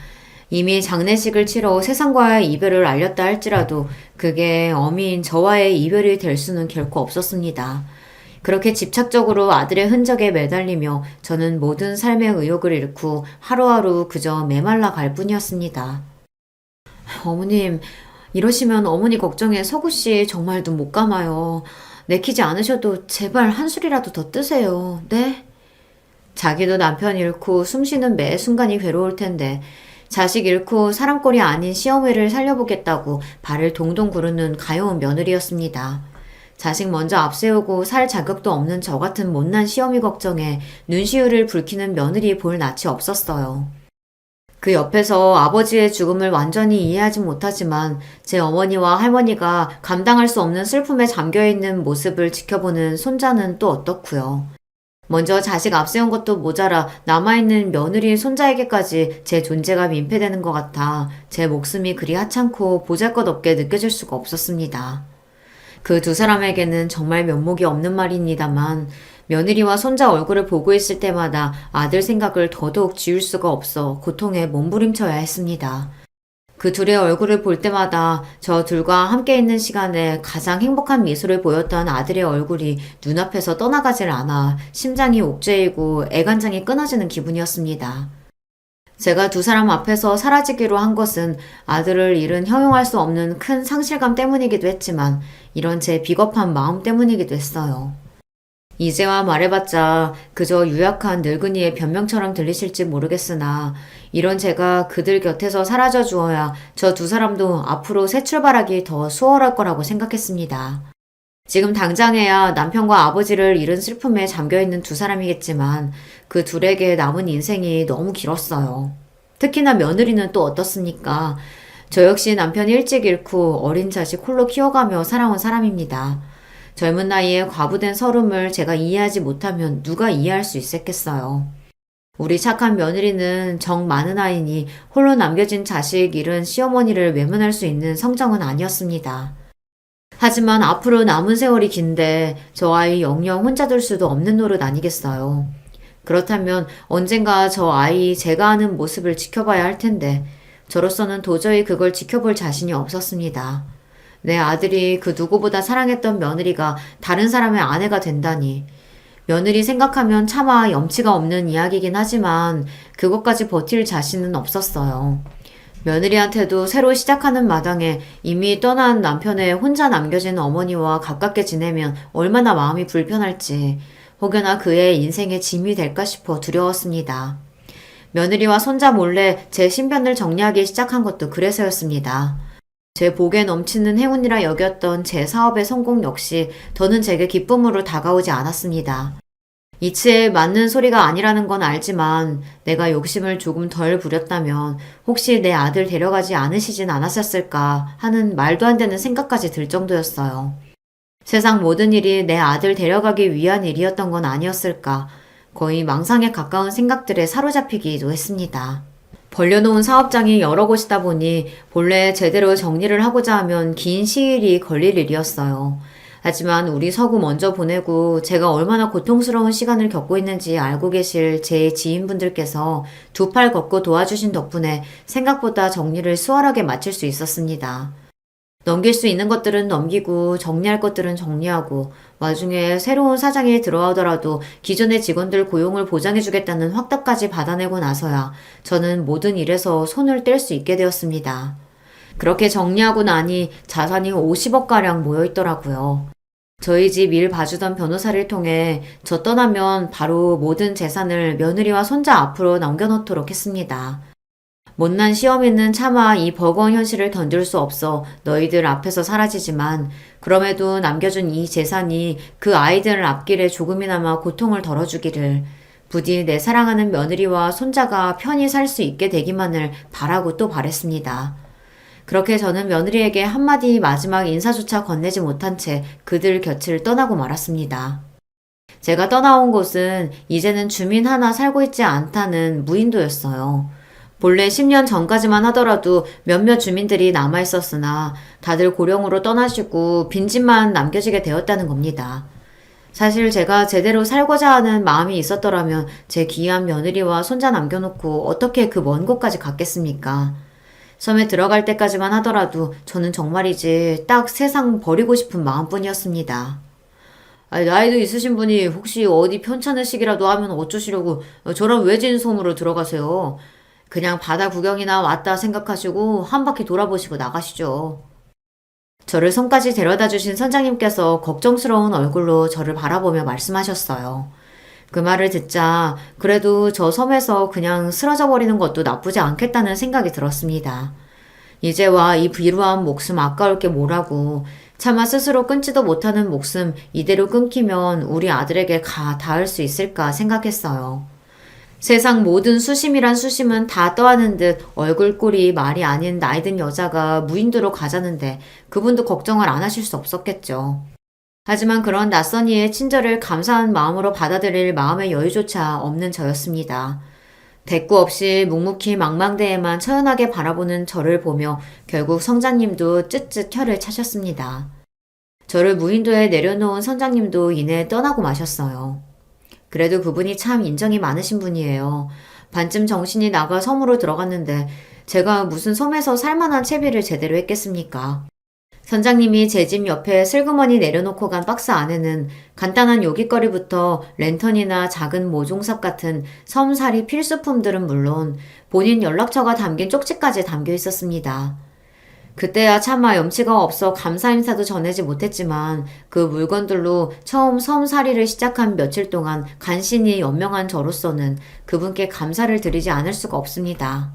이미 장례식을 치러 세상과의 이별을 알렸다 할지라도 그게 어미인 저와의 이별이 될 수는 결코 없었습니다. 그렇게 집착적으로 아들의 흔적에 매달리며 저는 모든 삶의 의욕을 잃고 하루하루 그저 메말라 갈 뿐이었습니다. 어머님, 이러시면 어머니 걱정에 서구씨 정말 눈 못 감아요. 내키지 않으셔도 제발 한 술이라도 더 뜨세요. 네? 자기도 남편 잃고 숨쉬는 매 순간이 괴로울 텐데 자식 잃고 사람꼴이 아닌 시어머니를 살려보겠다고 발을 동동 구르는 가여운 며느리였습니다. 자식 먼저 앞세우고 살 자격도 없는 저 같은 못난 시어미 걱정에 눈시울을 붉히는 며느리 볼 낯이 없었어요. 그 옆에서 아버지의 죽음을 완전히 이해하지 못하지만 제 어머니와 할머니가 감당할 수 없는 슬픔에 잠겨있는 모습을 지켜보는 손자는 또 어떻고요. 먼저 자식 앞세운 것도 모자라 남아있는 며느리 손자에게까지 제 존재가 민폐되는 것 같아 제 목숨이 그리 하찮고 보잘것없게 느껴질 수가 없었습니다. 그 두 사람에게는 정말 면목이 없는 말입니다만 며느리와 손자 얼굴을 보고 있을 때마다 아들 생각을 더더욱 지울 수가 없어 고통에 몸부림쳐야 했습니다. 그 둘의 얼굴을 볼 때마다 저 둘과 함께 있는 시간에 가장 행복한 미소를 보였던 아들의 얼굴이 눈앞에서 떠나가질 않아 심장이 옥죄이고 애간장이 끊어지는 기분이었습니다. 제가 두 사람 앞에서 사라지기로 한 것은 아들을 잃은 형용할 수 없는 큰 상실감 때문이기도 했지만 이런 제 비겁한 마음 때문이기도 했어요. 이제와 말해봤자 그저 유약한 늙은이의 변명처럼 들리실지 모르겠으나 이런 제가 그들 곁에서 사라져 주어야 저 두 사람도 앞으로 새 출발하기 더 수월할 거라고 생각했습니다. 지금 당장에야 남편과 아버지를 잃은 슬픔에 잠겨있는 두 사람이겠지만 그 둘에게 남은 인생이 너무 길었어요. 특히나 며느리는 또 어떻습니까? 저 역시 남편 일찍 잃고 어린 자식 홀로 키워가며 살아온 사람입니다. 젊은 나이에 과부된 서름을 제가 이해하지 못하면 누가 이해할 수 있었겠어요. 우리 착한 며느리는 정 많은 아이니 홀로 남겨진 자식 잃은 시어머니를 외면할 수 있는 성정은 아니었습니다. 하지만 앞으로 남은 세월이 긴데 저 아이 영영 혼자 둘 수도 없는 노릇 아니겠어요. 그렇다면 언젠가 저 아이 제가 하는 모습을 지켜봐야 할 텐데 저로서는 도저히 그걸 지켜볼 자신이 없었습니다. 내 아들이 그 누구보다 사랑했던 며느리가 다른 사람의 아내가 된다니. 며느리 생각하면 차마 염치가 없는 이야기긴 하지만 그것까지 버틸 자신은 없었어요. 며느리한테도 새로 시작하는 마당에 이미 떠난 남편의 혼자 남겨진 어머니와 가깝게 지내면 얼마나 마음이 불편할지 혹여나 그의 인생의 짐이 될까 싶어 두려웠습니다. 며느리와 손자 몰래 제 신변을 정리하기 시작한 것도 그래서였습니다. 제 복에 넘치는 행운이라 여겼던 제 사업의 성공 역시 더는 제게 기쁨으로 다가오지 않았습니다. 이치에 맞는 소리가 아니라는 건 알지만 내가 욕심을 조금 덜 부렸다면 혹시 내 아들 데려가지 않으시진 않았었을까 하는 말도 안 되는 생각까지 들 정도였어요. 세상 모든 일이 내 아들 데려가기 위한 일이었던 건 아니었을까 거의 망상에 가까운 생각들에 사로잡히기도 했습니다. 벌려놓은 사업장이 여러 곳이다 보니 본래 제대로 정리를 하고자 하면 긴 시일이 걸릴 일이었어요. 하지만 우리 서구 먼저 보내고 제가 얼마나 고통스러운 시간을 겪고 있는지 알고 계실 제 지인분들께서 두 팔 걷고 도와주신 덕분에 생각보다 정리를 수월하게 마칠 수 있었습니다. 넘길 수 있는 것들은 넘기고 정리할 것들은 정리하고 와중에 새로운 사장이 들어오더라도 기존의 직원들 고용을 보장해주겠다는 확답까지 받아내고 나서야 저는 모든 일에서 손을 뗄 수 있게 되었습니다. 그렇게 정리하고 나니 자산이 50억가량 모여있더라고요. 저희 집 일 봐주던 변호사를 통해 저 떠나면 바로 모든 재산을 며느리와 손자 앞으로 넘겨놓도록 했습니다. 못난 시어미는 차마 이 버거운 현실을 견딜 수 없어 너희들 앞에서 사라지지만 그럼에도 남겨준 이 재산이 그 아이들 앞길에 조금이나마 고통을 덜어주기를 부디 내 사랑하는 며느리와 손자가 편히 살 수 있게 되기만을 바라고 또 바랬습니다. 그렇게 저는 며느리에게 한마디 마지막 인사조차 건네지 못한 채 그들 곁을 떠나고 말았습니다. 제가 떠나온 곳은 이제는 주민 하나 살고 있지 않다는 무인도였어요. 본래 10년 전까지만 하더라도 몇몇 주민들이 남아있었으나 다들 고령으로 떠나시고 빈집만 남겨지게 되었다는 겁니다. 사실 제가 제대로 살고자 하는 마음이 있었더라면 제 귀한 며느리와 손자 남겨놓고 어떻게 그 먼 곳까지 갔겠습니까? 섬에 들어갈 때까지만 하더라도 저는 정말이지 딱 세상 버리고 싶은 마음뿐이었습니다. 나이도 있으신 분이 혹시 어디 편찮으시기라도 하면 어쩌시려고 저런 외진 섬으로 들어가세요. 그냥 바다 구경이나 왔다 생각하시고 한 바퀴 돌아보시고 나가시죠. 저를 섬까지 데려다 주신 선장님께서 걱정스러운 얼굴로 저를 바라보며 말씀하셨어요. 그 말을 듣자 그래도 저 섬에서 그냥 쓰러져 버리는 것도 나쁘지 않겠다는 생각이 들었습니다. 이제와 이 비루한 목숨 아까울 게 뭐라고 차마 스스로 끊지도 못하는 목숨 이대로 끊기면 우리 아들에게 닿을 수 있을까 생각했어요. 세상 모든 수심이란 수심은 다 떠하는 듯 얼굴꼴이 말이 아닌 나이든 여자가 무인도로 가자는데 그분도 걱정을 안 하실 수 없었겠죠. 하지만 그런 낯선 이의 친절을 감사한 마음으로 받아들일 마음의 여유조차 없는 저였습니다. 대꾸 없이 묵묵히 망망대해만 처연하게 바라보는 저를 보며 결국 선장님도 쯧쯧 혀를 차셨습니다. 저를 무인도에 내려놓은 선장님도 이내 떠나고 마셨어요. 그래도 그분이 참 인정이 많으신 분이에요. 반쯤 정신이 나가 섬으로 들어갔는데 제가 무슨 섬에서 살만한 채비를 제대로 했겠습니까? 선장님이 제 집 옆에 슬그머니 내려놓고 간 박스 안에는 간단한 요깃거리부터 랜턴이나 작은 모종삽 같은 섬살이 필수품들은 물론 본인 연락처가 담긴 쪽지까지 담겨 있었습니다. 그때야 차마 염치가 없어 감사 인사도 전하지 못했지만 그 물건들로 처음 섬살이를 시작한 며칠 동안 간신히 연명한 저로서는 그분께 감사를 드리지 않을 수가 없습니다.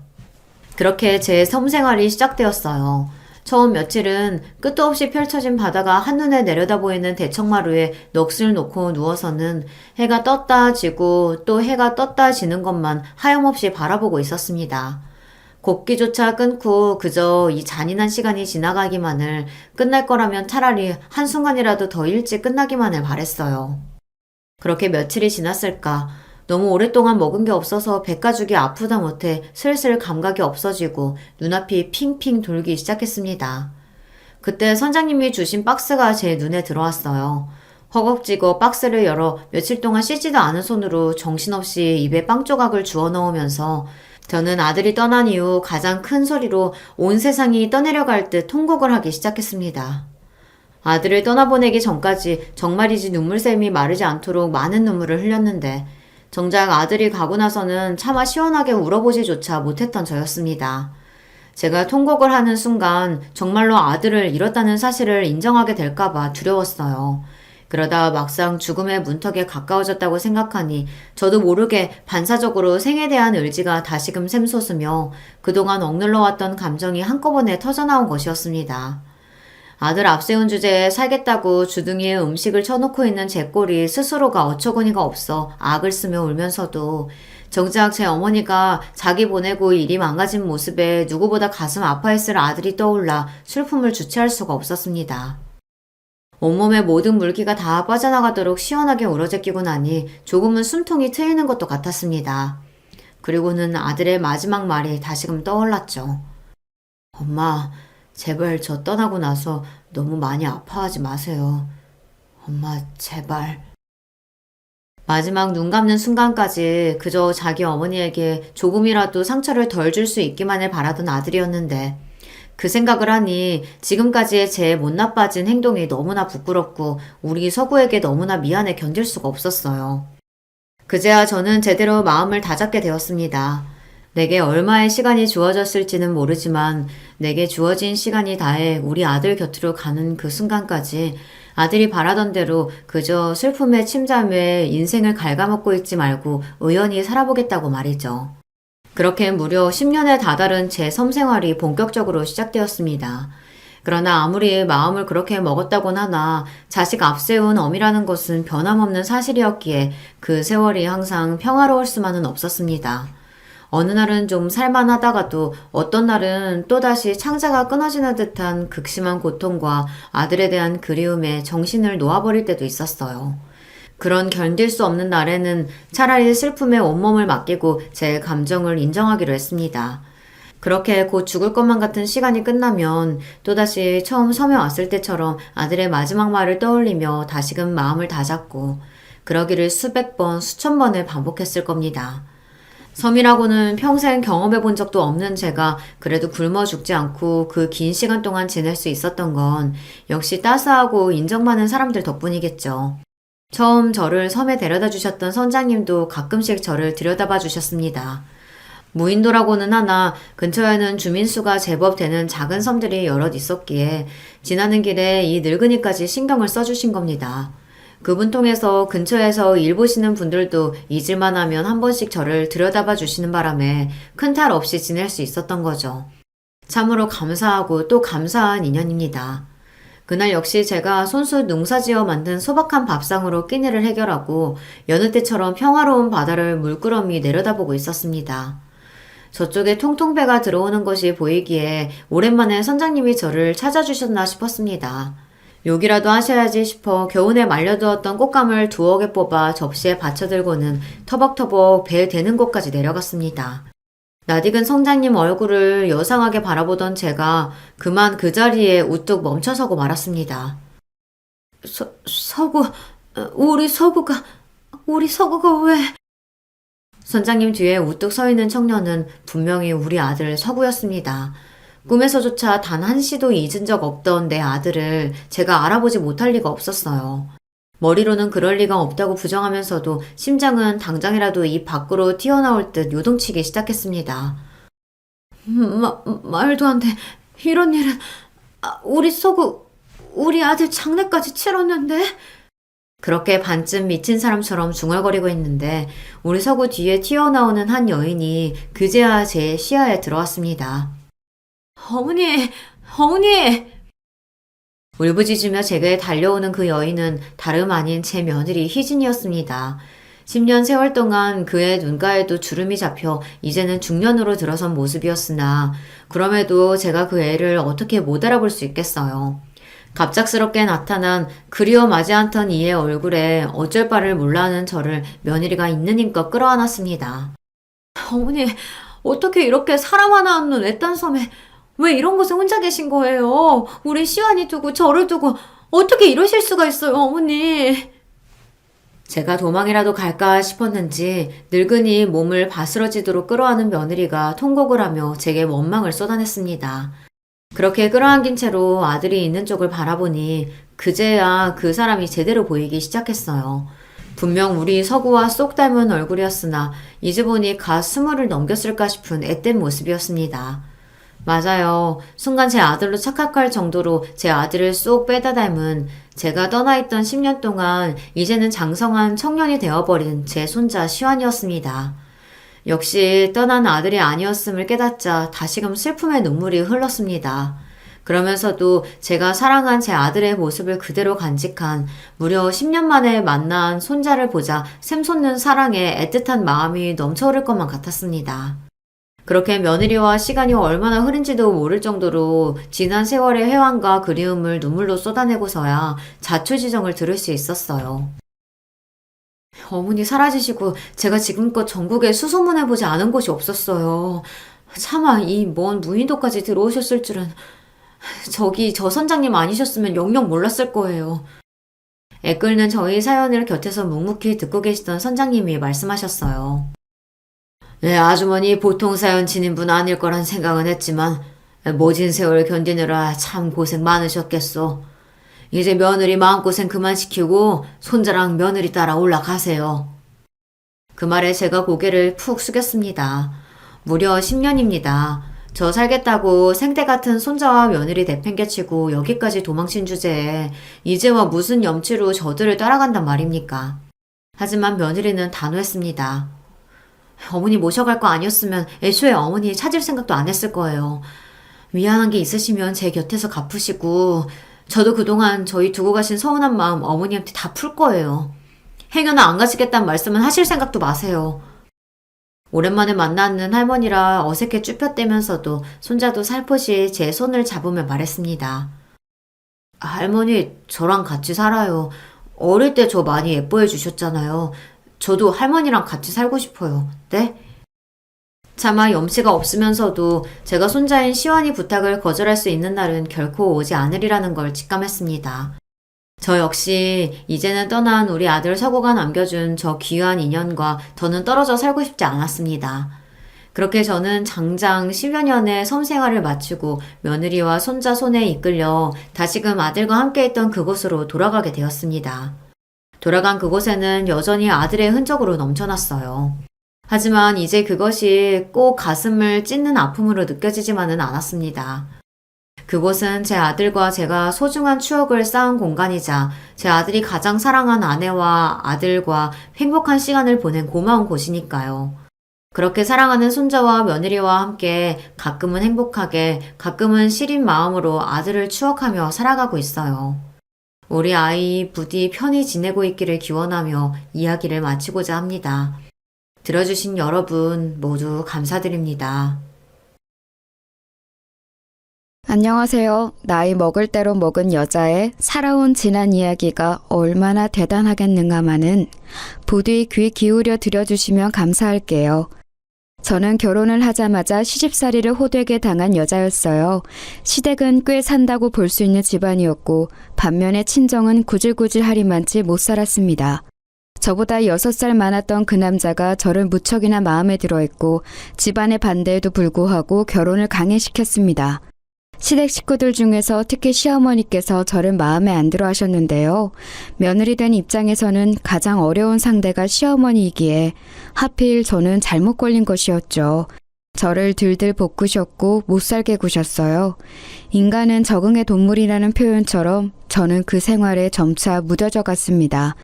그렇게 제 섬 생활이 시작되었어요. 처음 며칠은 끝도 없이 펼쳐진 바다가 한눈에 내려다 보이는 대청마루에 넋을 놓고 누워서는 해가 떴다 지고 또 해가 떴다 지는 것만 하염없이 바라보고 있었습니다. 걷기조차 끊고 그저 이 잔인한 시간이 지나가기만을, 끝날 거라면 차라리 한순간이라도 더 일찍 끝나기만을 바랬어요. 그렇게 며칠이 지났을까. 너무 오랫동안 먹은 게 없어서 배가죽이 아프다 못해 슬슬 감각이 없어지고 눈앞이 핑핑 돌기 시작했습니다. 그때 선장님이 주신 박스가 제 눈에 들어왔어요. 허겁지겁 박스를 열어 며칠 동안 씻지도 않은 손으로 정신없이 입에 빵 조각을 주워 넣으면서 저는 아들이 떠난 이후 가장 큰 소리로 온 세상이 떠내려갈 듯 통곡을 하기 시작했습니다. 아들을 떠나보내기 전까지 정말이지 눈물샘이 마르지 않도록 많은 눈물을 흘렸는데 정작 아들이 가고 나서는 차마 시원하게 울어보지조차 못했던 저였습니다. 제가 통곡을 하는 순간 정말로 아들을 잃었다는 사실을 인정하게 될까봐 두려웠어요. 그러다 막상 죽음의 문턱에 가까워졌다고 생각하니 저도 모르게 반사적으로 생에 대한 의지가 다시금 샘솟으며 그동안 억눌러왔던 감정이 한꺼번에 터져나온 것이었습니다. 아들 앞세운 주제에 살겠다고 주둥이에 음식을 쳐놓고 있는 제 꼴이 스스로가 어처구니가 없어 악을 쓰며 울면서도 정작 제 어머니가 자기 보내고 일이 망가진 모습에 누구보다 가슴 아파했을 아들이 떠올라 슬픔을 주체할 수가 없었습니다. 온몸의 모든 물기가 다 빠져나가도록 시원하게 우러제끼고 나니 조금은 숨통이 트이는 것도 같았습니다. 그리고는 아들의 마지막 말이 다시금 떠올랐죠. 엄마, 제발 저 떠나고 나서 너무 많이 아파하지 마세요. 엄마, 제발. 마지막 눈 감는 순간까지 그저 자기 어머니에게 조금이라도 상처를 덜 줄 수 있기만을 바라던 아들이었는데 그 생각을 하니 지금까지의 제 못나 빠진 행동이 너무나 부끄럽고 우리 서구에게 너무나 미안해 견딜 수가 없었어요. 그제야 저는 제대로 마음을 다잡게 되었습니다. 내게 얼마의 시간이 주어졌을지는 모르지만 내게 주어진 시간이 다해 우리 아들 곁으로 가는 그 순간까지 아들이 바라던 대로 그저 슬픔에 침잠해 인생을 갉아먹고 있지 말고 의연히 살아보겠다고 말이죠. 그렇게 무려 10년에 다다른 제 섬생활이 본격적으로 시작되었습니다. 그러나 아무리 마음을 그렇게 먹었다곤 하나 자식 앞세운 어미라는 것은 변함없는 사실이었기에 그 세월이 항상 평화로울 수만은 없었습니다. 어느 날은 좀 살만하다가도 어떤 날은 또다시 창자가 끊어지는 듯한 극심한 고통과 아들에 대한 그리움에 정신을 놓아버릴 때도 있었어요. 그런 견딜 수 없는 날에는 차라리 슬픔에 온몸을 맡기고 제 감정을 인정하기로 했습니다. 그렇게 곧 죽을 것만 같은 시간이 끝나면 또다시 처음 섬에 왔을 때처럼 아들의 마지막 말을 떠올리며 다시금 마음을 다잡고 그러기를 수백 번, 수천 번을 반복했을 겁니다. 섬이라고는 평생 경험해 본 적도 없는 제가 그래도 굶어 죽지 않고 그 긴 시간 동안 지낼 수 있었던 건 역시 따스하고 인정받는 사람들 덕분이겠죠. 처음 저를 섬에 데려다 주셨던 선장님도 가끔씩 저를 들여다봐 주셨습니다. 무인도라고는 하나 근처에는 주민수가 제법 되는 작은 섬들이 여럿 있었기에 지나는 길에 이 늙은이까지 신경을 써주신 겁니다. 그분 통해서 근처에서 일 보시는 분들도 잊을만 하면 한 번씩 저를 들여다봐 주시는 바람에 큰 탈 없이 지낼 수 있었던 거죠. 참으로 감사하고 또 감사한 인연입니다. 그날 역시 제가 손수 농사지어 만든 소박한 밥상으로 끼니를 해결하고 여느 때처럼 평화로운 바다를 물끄러미 내려다보고 있었습니다. 저쪽에 통통 배가 들어오는 것이 보이기에 오랜만에 선장님이 저를 찾아주셨나 싶었습니다. 욕이라도 하셔야지 싶어 겨우내 말려두었던 꽃감을 두어 개 뽑아 접시에 받쳐들고는 터벅터벅 배 대는 곳까지 내려갔습니다. 낯익은 성장님 얼굴을 여상하게 바라보던 제가 그만 그 자리에 우뚝 멈춰서고 말았습니다. 서구, 우리 서구가 왜? 선장님 뒤에 우뚝 서 있는 청년은 분명히 우리 아들 서구였습니다. 꿈에서조차 단 한시도 잊은 적 없던 내 아들을 제가 알아보지 못할 리가 없었어요. 머리로는 그럴 리가 없다고 부정하면서도 심장은 당장이라도 입 밖으로 튀어나올 듯 요동치기 시작했습니다. 말도 안 돼. 이런 일은 우리 서구 우리 아들 장례까지 치렀는데? 그렇게 반쯤 미친 사람처럼 중얼거리고 있는데 우리 서구 뒤에 튀어나오는 한 여인이 그제야 제 시야에 들어왔습니다. 어머니! 울부짖으며 제게 달려오는 그 여인은 다름 아닌 제 며느리 희진이었습니다. 10년 세월 동안 그의 눈가에도 주름이 잡혀 이제는 중년으로 들어선 모습이었으나 그럼에도 제가 그 애를 어떻게 못 알아볼 수 있겠어요. 갑작스럽게 나타난 그리워 마지 않던 이의 얼굴에 어쩔 바를 몰라하는 저를 며느리가 있는 힘껏 끌어안았습니다. 어머니, 어떻게 이렇게 사람 하나 없는 외딴 섬에 왜 이런 곳에 혼자 계신 거예요? 우리 시완이 두고 저를 두고 어떻게 이러실 수가 있어요, 어머니? 제가 도망이라도 갈까 싶었는지 늙은이 몸을 바스러지도록 끌어안은 며느리가 통곡을 하며 제게 원망을 쏟아냈습니다. 그렇게 끌어안긴 채로 아들이 있는 쪽을 바라보니 그제야 그 사람이 제대로 보이기 시작했어요. 분명 우리 서구와 쏙 닮은 얼굴이었으나 이제 보니 갓 20을 넘겼을까 싶은 앳된 모습이었습니다. 맞아요. 순간 제 아들로 착각할 정도로 제 아들을 쏙 빼다 닮은 제가 떠나있던 10년 동안 이제는 장성한 청년이 되어버린 제 손자 시완이었습니다. 역시 떠난 아들이 아니었음을 깨닫자 다시금 슬픔의 눈물이 흘렀습니다. 그러면서도 제가 사랑한 제 아들의 모습을 그대로 간직한 무려 10년 만에 만난 손자를 보자 샘솟는 사랑에 애틋한 마음이 넘쳐흐를 것만 같았습니다. 그렇게 며느리와 시간이 얼마나 흐른지도 모를 정도로 지난 세월의 회환과 그리움을 눈물로 쏟아내고서야 자초지정을 들을 수 있었어요. 어머니 사라지시고 제가 지금껏 전국에 수소문해보지 않은 곳이 없었어요. 차마 이 먼 무인도까지 들어오셨을 줄은 저 선장님 아니셨으면 영영 몰랐을 거예요. 애끓는 저희 사연을 곁에서 묵묵히 듣고 계시던 선장님이 말씀하셨어요. 네, 아주머니 보통 사연 지닌 분 아닐 거란 생각은 했지만 모진 세월 견디느라 참 고생 많으셨겠소. 이제 며느리 마음고생 그만 시키고 손자랑 며느리 따라 올라가세요. 그 말에 제가 고개를 푹 숙였습니다. 무려 10년입니다. 저 살겠다고 생떼 같은 손자와 며느리 내팽개치고 여기까지 도망친 주제에 이제와 무슨 염치로 저들을 따라간단 말입니까? 하지만 며느리는 단호했습니다. 어머니 모셔갈 거 아니었으면 애초에 어머니 찾을 생각도 안 했을 거예요. 미안한 게 있으시면 제 곁에서 갚으시고 저도 그동안 저희 두고 가신 서운한 마음 어머니한테 다 풀 거예요. 행여나 안 가시겠다는 말씀은 하실 생각도 마세요. 오랜만에 만나는 할머니라 어색해 쭈뼛대면서도 손자도 살포시 제 손을 잡으며 말했습니다. 할머니, 저랑 같이 살아요. 어릴 때 저 많이 예뻐해 주셨잖아요. 저도 할머니랑 같이 살고 싶어요. 네? 차마 염치가 없으면서도 제가 손자인 시완이 부탁을 거절할 수 있는 날은 결코 오지 않으리라는 걸 직감했습니다. 저 역시 이제는 떠난 우리 아들 서구가 남겨준 저 귀한 인연과 더는 떨어져 살고 싶지 않았습니다. 그렇게 저는 장장 10여 년의 섬생활을 마치고 며느리와 손자 손에 이끌려 다시금 아들과 함께 있던 그곳으로 돌아가게 되었습니다. 돌아간 그곳에는 여전히 아들의 흔적으로 넘쳐났어요. 하지만 이제 그것이 꼭 가슴을 찢는 아픔으로 느껴지지만은 않았습니다. 그곳은 제 아들과 제가 소중한 추억을 쌓은 공간이자 제 아들이 가장 사랑한 아내와 아들과 행복한 시간을 보낸 고마운 곳이니까요. 그렇게 사랑하는 손자와 며느리와 함께 가끔은 행복하게, 가끔은 시린 마음으로 아들을 추억하며 살아가고 있어요. 우리 아이 부디 편히 지내고 있기를 기원하며 이야기를 마치고자 합니다. 들어주신 여러분 모두 감사드립니다. 안녕하세요. 나이 먹을 대로 먹은 여자의 살아온 지난 이야기가 얼마나 대단하겠는가마는 부디 귀 기울여 들여주시면 감사할게요. 저는 결혼을 하자마자 시집살이를 호되게 당한 여자였어요. 시댁은 꽤 산다고 볼 수 있는 집안이었고 반면에 친정은 구질구질하리만치 못 살았습니다. 저보다 6살 많았던 그 남자가 저를 무척이나 마음에 들어했고 집안의 반대에도 불구하고 결혼을 강행시켰습니다. 시댁 식구들 중에서 특히 시어머니께서 저를 마음에 안 들어 하셨는데요. 며느리 된 입장에서는 가장 어려운 상대가 시어머니이기에 하필 저는 잘못 걸린 것이었죠. 저를 들들 볶으셨고 못살게 구셨어요. 인간은 적응의 동물이라는 표현처럼 저는 그 생활에 점차 무뎌져 갔습니다.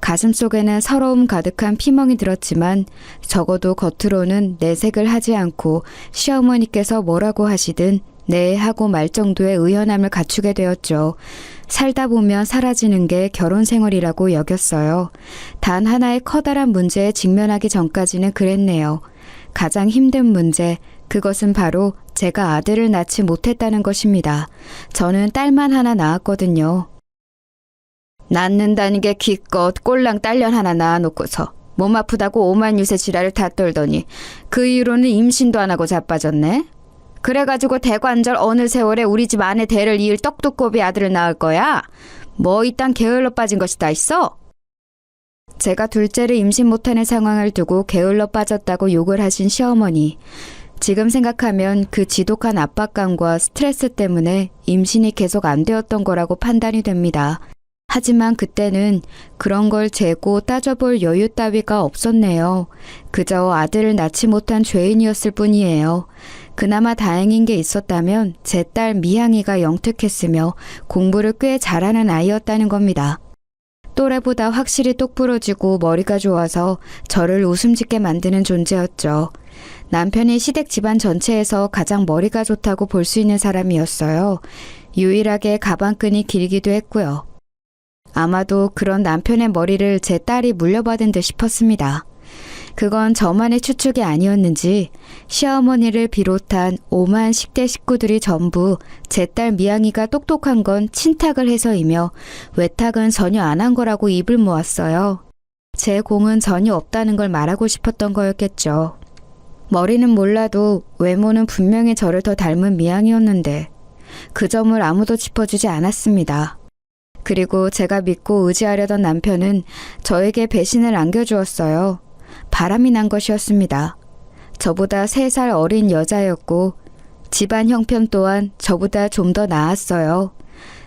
가슴속에는 서러움 가득한 피멍이 들었지만 적어도 겉으로는 내색을 하지 않고 시어머니께서 뭐라고 하시든 네 하고 말 정도의 의연함을 갖추게 되었죠. 살다 보면 사라지는 게 결혼 생활이라고 여겼어요. 단 하나의 커다란 문제에 직면하기 전까지는 그랬네요. 가장 힘든 문제, 그것은 바로 제가 아들을 낳지 못했다는 것입니다. 저는 딸만 하나 낳았거든요. 낳는다는 게 기껏 꼴랑 딸년 하나 낳아놓고서 몸 아프다고 오만 유세 지랄을 다 떨더니 그 이후로는 임신도 안 하고 자빠졌네. 그래가지고 대관절 어느 세월에 우리 집 아내 대를 이을 떡두꺼비 아들을 낳을 거야? 뭐 이딴 게을러 빠진 것이 다 있어? 제가 둘째를 임신 못하는 상황을 두고 게을러 빠졌다고 욕을 하신 시어머니. 지금 생각하면 그 지독한 압박감과 스트레스 때문에 임신이 계속 안 되었던 거라고 판단이 됩니다. 하지만 그때는 그런 걸 재고 따져볼 여유 따위가 없었네요. 그저 아들을 낳지 못한 죄인이었을 뿐이에요. 그나마 다행인 게 있었다면 제 딸 미향이가 영특했으며 공부를 꽤 잘하는 아이였다는 겁니다. 또래보다 확실히 똑부러지고 머리가 좋아서 저를 웃음 짓게 만드는 존재였죠. 남편이 시댁 집안 전체에서 가장 머리가 좋다고 볼 수 있는 사람이었어요. 유일하게 가방끈이 길기도 했고요. 아마도 그런 남편의 머리를 제 딸이 물려받은 듯 싶었습니다. 그건 저만의 추측이 아니었는지 시어머니를 비롯한 오만 10대 식구들이 전부 제 딸 미양이가 똑똑한 건 친탁을 해서이며 외탁은 전혀 안 한 거라고 입을 모았어요. 제 공은 전혀 없다는 걸 말하고 싶었던 거였겠죠. 머리는 몰라도 외모는 분명히 저를 더 닮은 미양이었는데 그 점을 아무도 짚어주지 않았습니다. 그리고 제가 믿고 의지하려던 남편은 저에게 배신을 안겨주었어요. 바람이 난 것이었습니다. 저보다 3살 어린 여자였고 집안 형편 또한 저보다 좀 더 나았어요.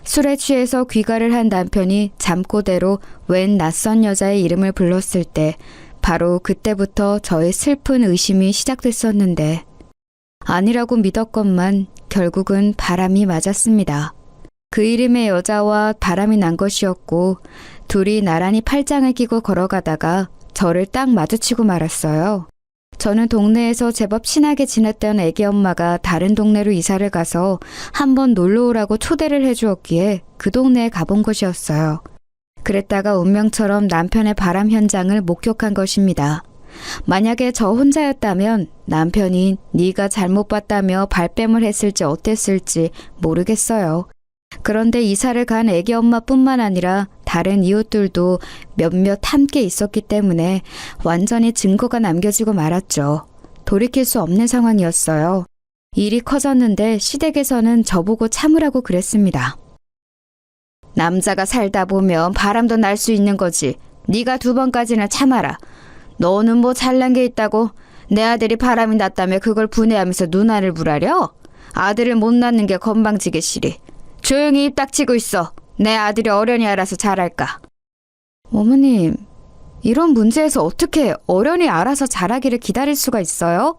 술에 취해서 귀가를 한 남편이 잠꼬대로 웬 낯선 여자의 이름을 불렀을 때 바로 그때부터 저의 슬픈 의심이 시작됐었는데 아니라고 믿었건만 결국은 바람이 맞았습니다. 그 이름의 여자와 바람이 난 것이었고 둘이 나란히 팔짱을 끼고 걸어가다가 저를 딱 마주치고 말았어요. 저는 동네에서 제법 친하게 지냈던 애기 엄마가 다른 동네로 이사를 가서 한번 놀러 오라고 초대를 해주었기에 그 동네에 가본 것이었어요. 그랬다가 운명처럼 남편의 바람 현장을 목격한 것입니다. 만약에 저 혼자였다면 남편이 네가 잘못 봤다며 발뺌을 했을지 어땠을지 모르겠어요. 그런데 이사를 간 애기 엄마뿐만 아니라 다른 이웃들도 몇몇 함께 있었기 때문에 완전히 증거가 남겨지고 말았죠. 돌이킬 수 없는 상황이었어요. 일이 커졌는데 시댁에서는 저보고 참으라고 그랬습니다. 남자가 살다 보면 바람도 날 수 있는 거지. 네가 2번까지는 참아라. 너는 뭐 잘난 게 있다고 내 아들이 바람이 났다며 그걸 분해하면서 누나를 부라려? 아들을 못 낳는 게 건방지게 싫이. 조용히 입 닥치고 있어. 내 아들이 어련히 알아서 잘할까. 어머님, 이런 문제에서 어떻게 어련히 알아서 잘하기를 기다릴 수가 있어요?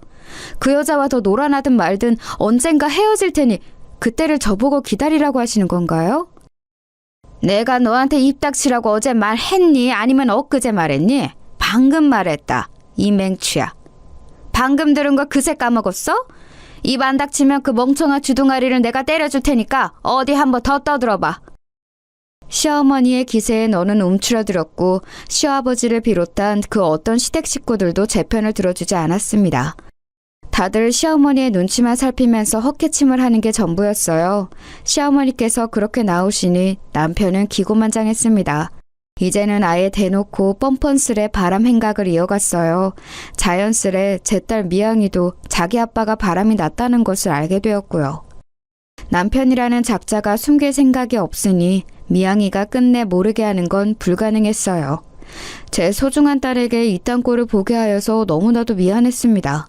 그 여자와 더 놀아나든 말든 언젠가 헤어질 테니 그때를 저보고 기다리라고 하시는 건가요? 내가 너한테 입 닥치라고 어제 말했니? 아니면 엊그제 말했니? 방금 말했다. 이 맹추야. 방금 들은 거 그새 까먹었어? 입 안 닥치면 그 멍청한 주둥아리를 내가 때려줄 테니까 어디 한번 더 떠들어봐. 시어머니의 기세에 너는 움츠러들었고 시아버지를 비롯한 그 어떤 시댁 식구들도 제 편을 들어주지 않았습니다. 다들 시어머니의 눈치만 살피면서 헛기침을 하는 게 전부였어요. 시어머니께서 그렇게 나오시니 남편은 기고만장했습니다. 이제는 아예 대놓고 뻔뻔스레 바람 행각을 이어갔어요. 자연스레 제 딸 미양이도 자기 아빠가 바람이 났다는 것을 알게 되었고요. 남편이라는 작자가 숨길 생각이 없으니 미양이가 끝내 모르게 하는 건 불가능했어요. 제 소중한 딸에게 이딴 꼴을 보게 하여서 너무나도 미안했습니다.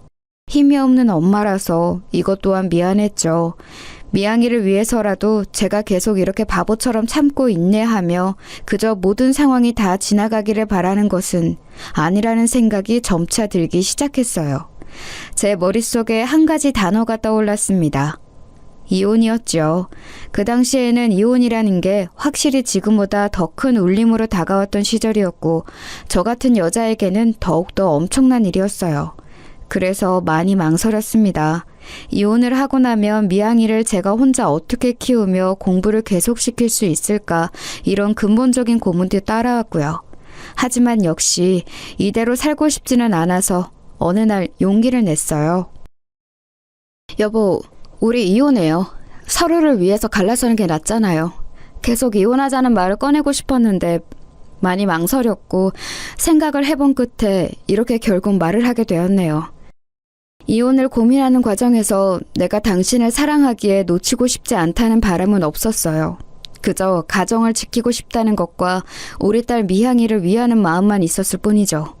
힘이 없는 엄마라서 이것 또한 미안했죠. 미양이를 위해서라도 제가 계속 이렇게 바보처럼 참고 인내하며 그저 모든 상황이 다 지나가기를 바라는 것은 아니라는 생각이 점차 들기 시작했어요. 제 머릿속에 한 가지 단어가 떠올랐습니다. 이혼이었죠. 그 당시에는 이혼이라는 게 확실히 지금보다 더 큰 울림으로 다가왔던 시절이었고 저 같은 여자에게는 더욱더 엄청난 일이었어요. 그래서 많이 망설였습니다. 이혼을 하고 나면 미양이를 제가 혼자 어떻게 키우며 공부를 계속시킬 수 있을까 이런 근본적인 고민도 따라왔고요. 하지만 역시 이대로 살고 싶지는 않아서 어느 날 용기를 냈어요. 여보, 우리 이혼해요. 서로를 위해서 갈라서는 게 낫잖아요. 계속 이혼하자는 말을 꺼내고 싶었는데 많이 망설였고 생각을 해본 끝에 이렇게 결국 말을 하게 되었네요. 이혼을 고민하는 과정에서 내가 당신을 사랑하기에 놓치고 싶지 않다는 바람은 없었어요. 그저 가정을 지키고 싶다는 것과 우리 딸 미향이를 위하는 마음만 있었을 뿐이죠.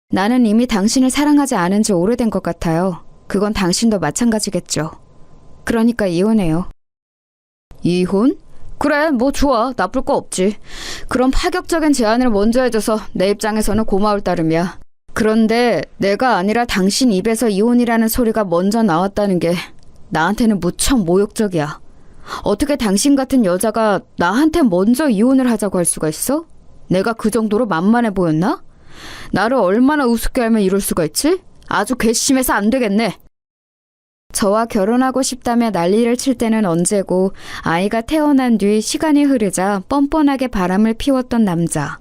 나는 이미 당신을 사랑하지 않은 지 오래된 것 같아요. 그건 당신도 마찬가지겠죠. 그러니까 이혼해요. 이혼? 그래, 뭐 좋아. 나쁠 거 없지. 그럼 파격적인 제안을 먼저 해줘서 내 입장에서는 고마울 따름이야. 그런데 내가 아니라 당신 입에서 이혼이라는 소리가 먼저 나왔다는 게 나한테는 무척 모욕적이야. 어떻게 당신 같은 여자가 나한테 먼저 이혼을 하자고 할 수가 있어? 내가 그 정도로 만만해 보였나? 나를 얼마나 우습게 알면 이럴 수가 있지? 아주 괘씸해서 안 되겠네. 저와 결혼하고 싶다며 난리를 칠 때는 언제고 아이가 태어난 뒤 시간이 흐르자 뻔뻔하게 바람을 피웠던 남자.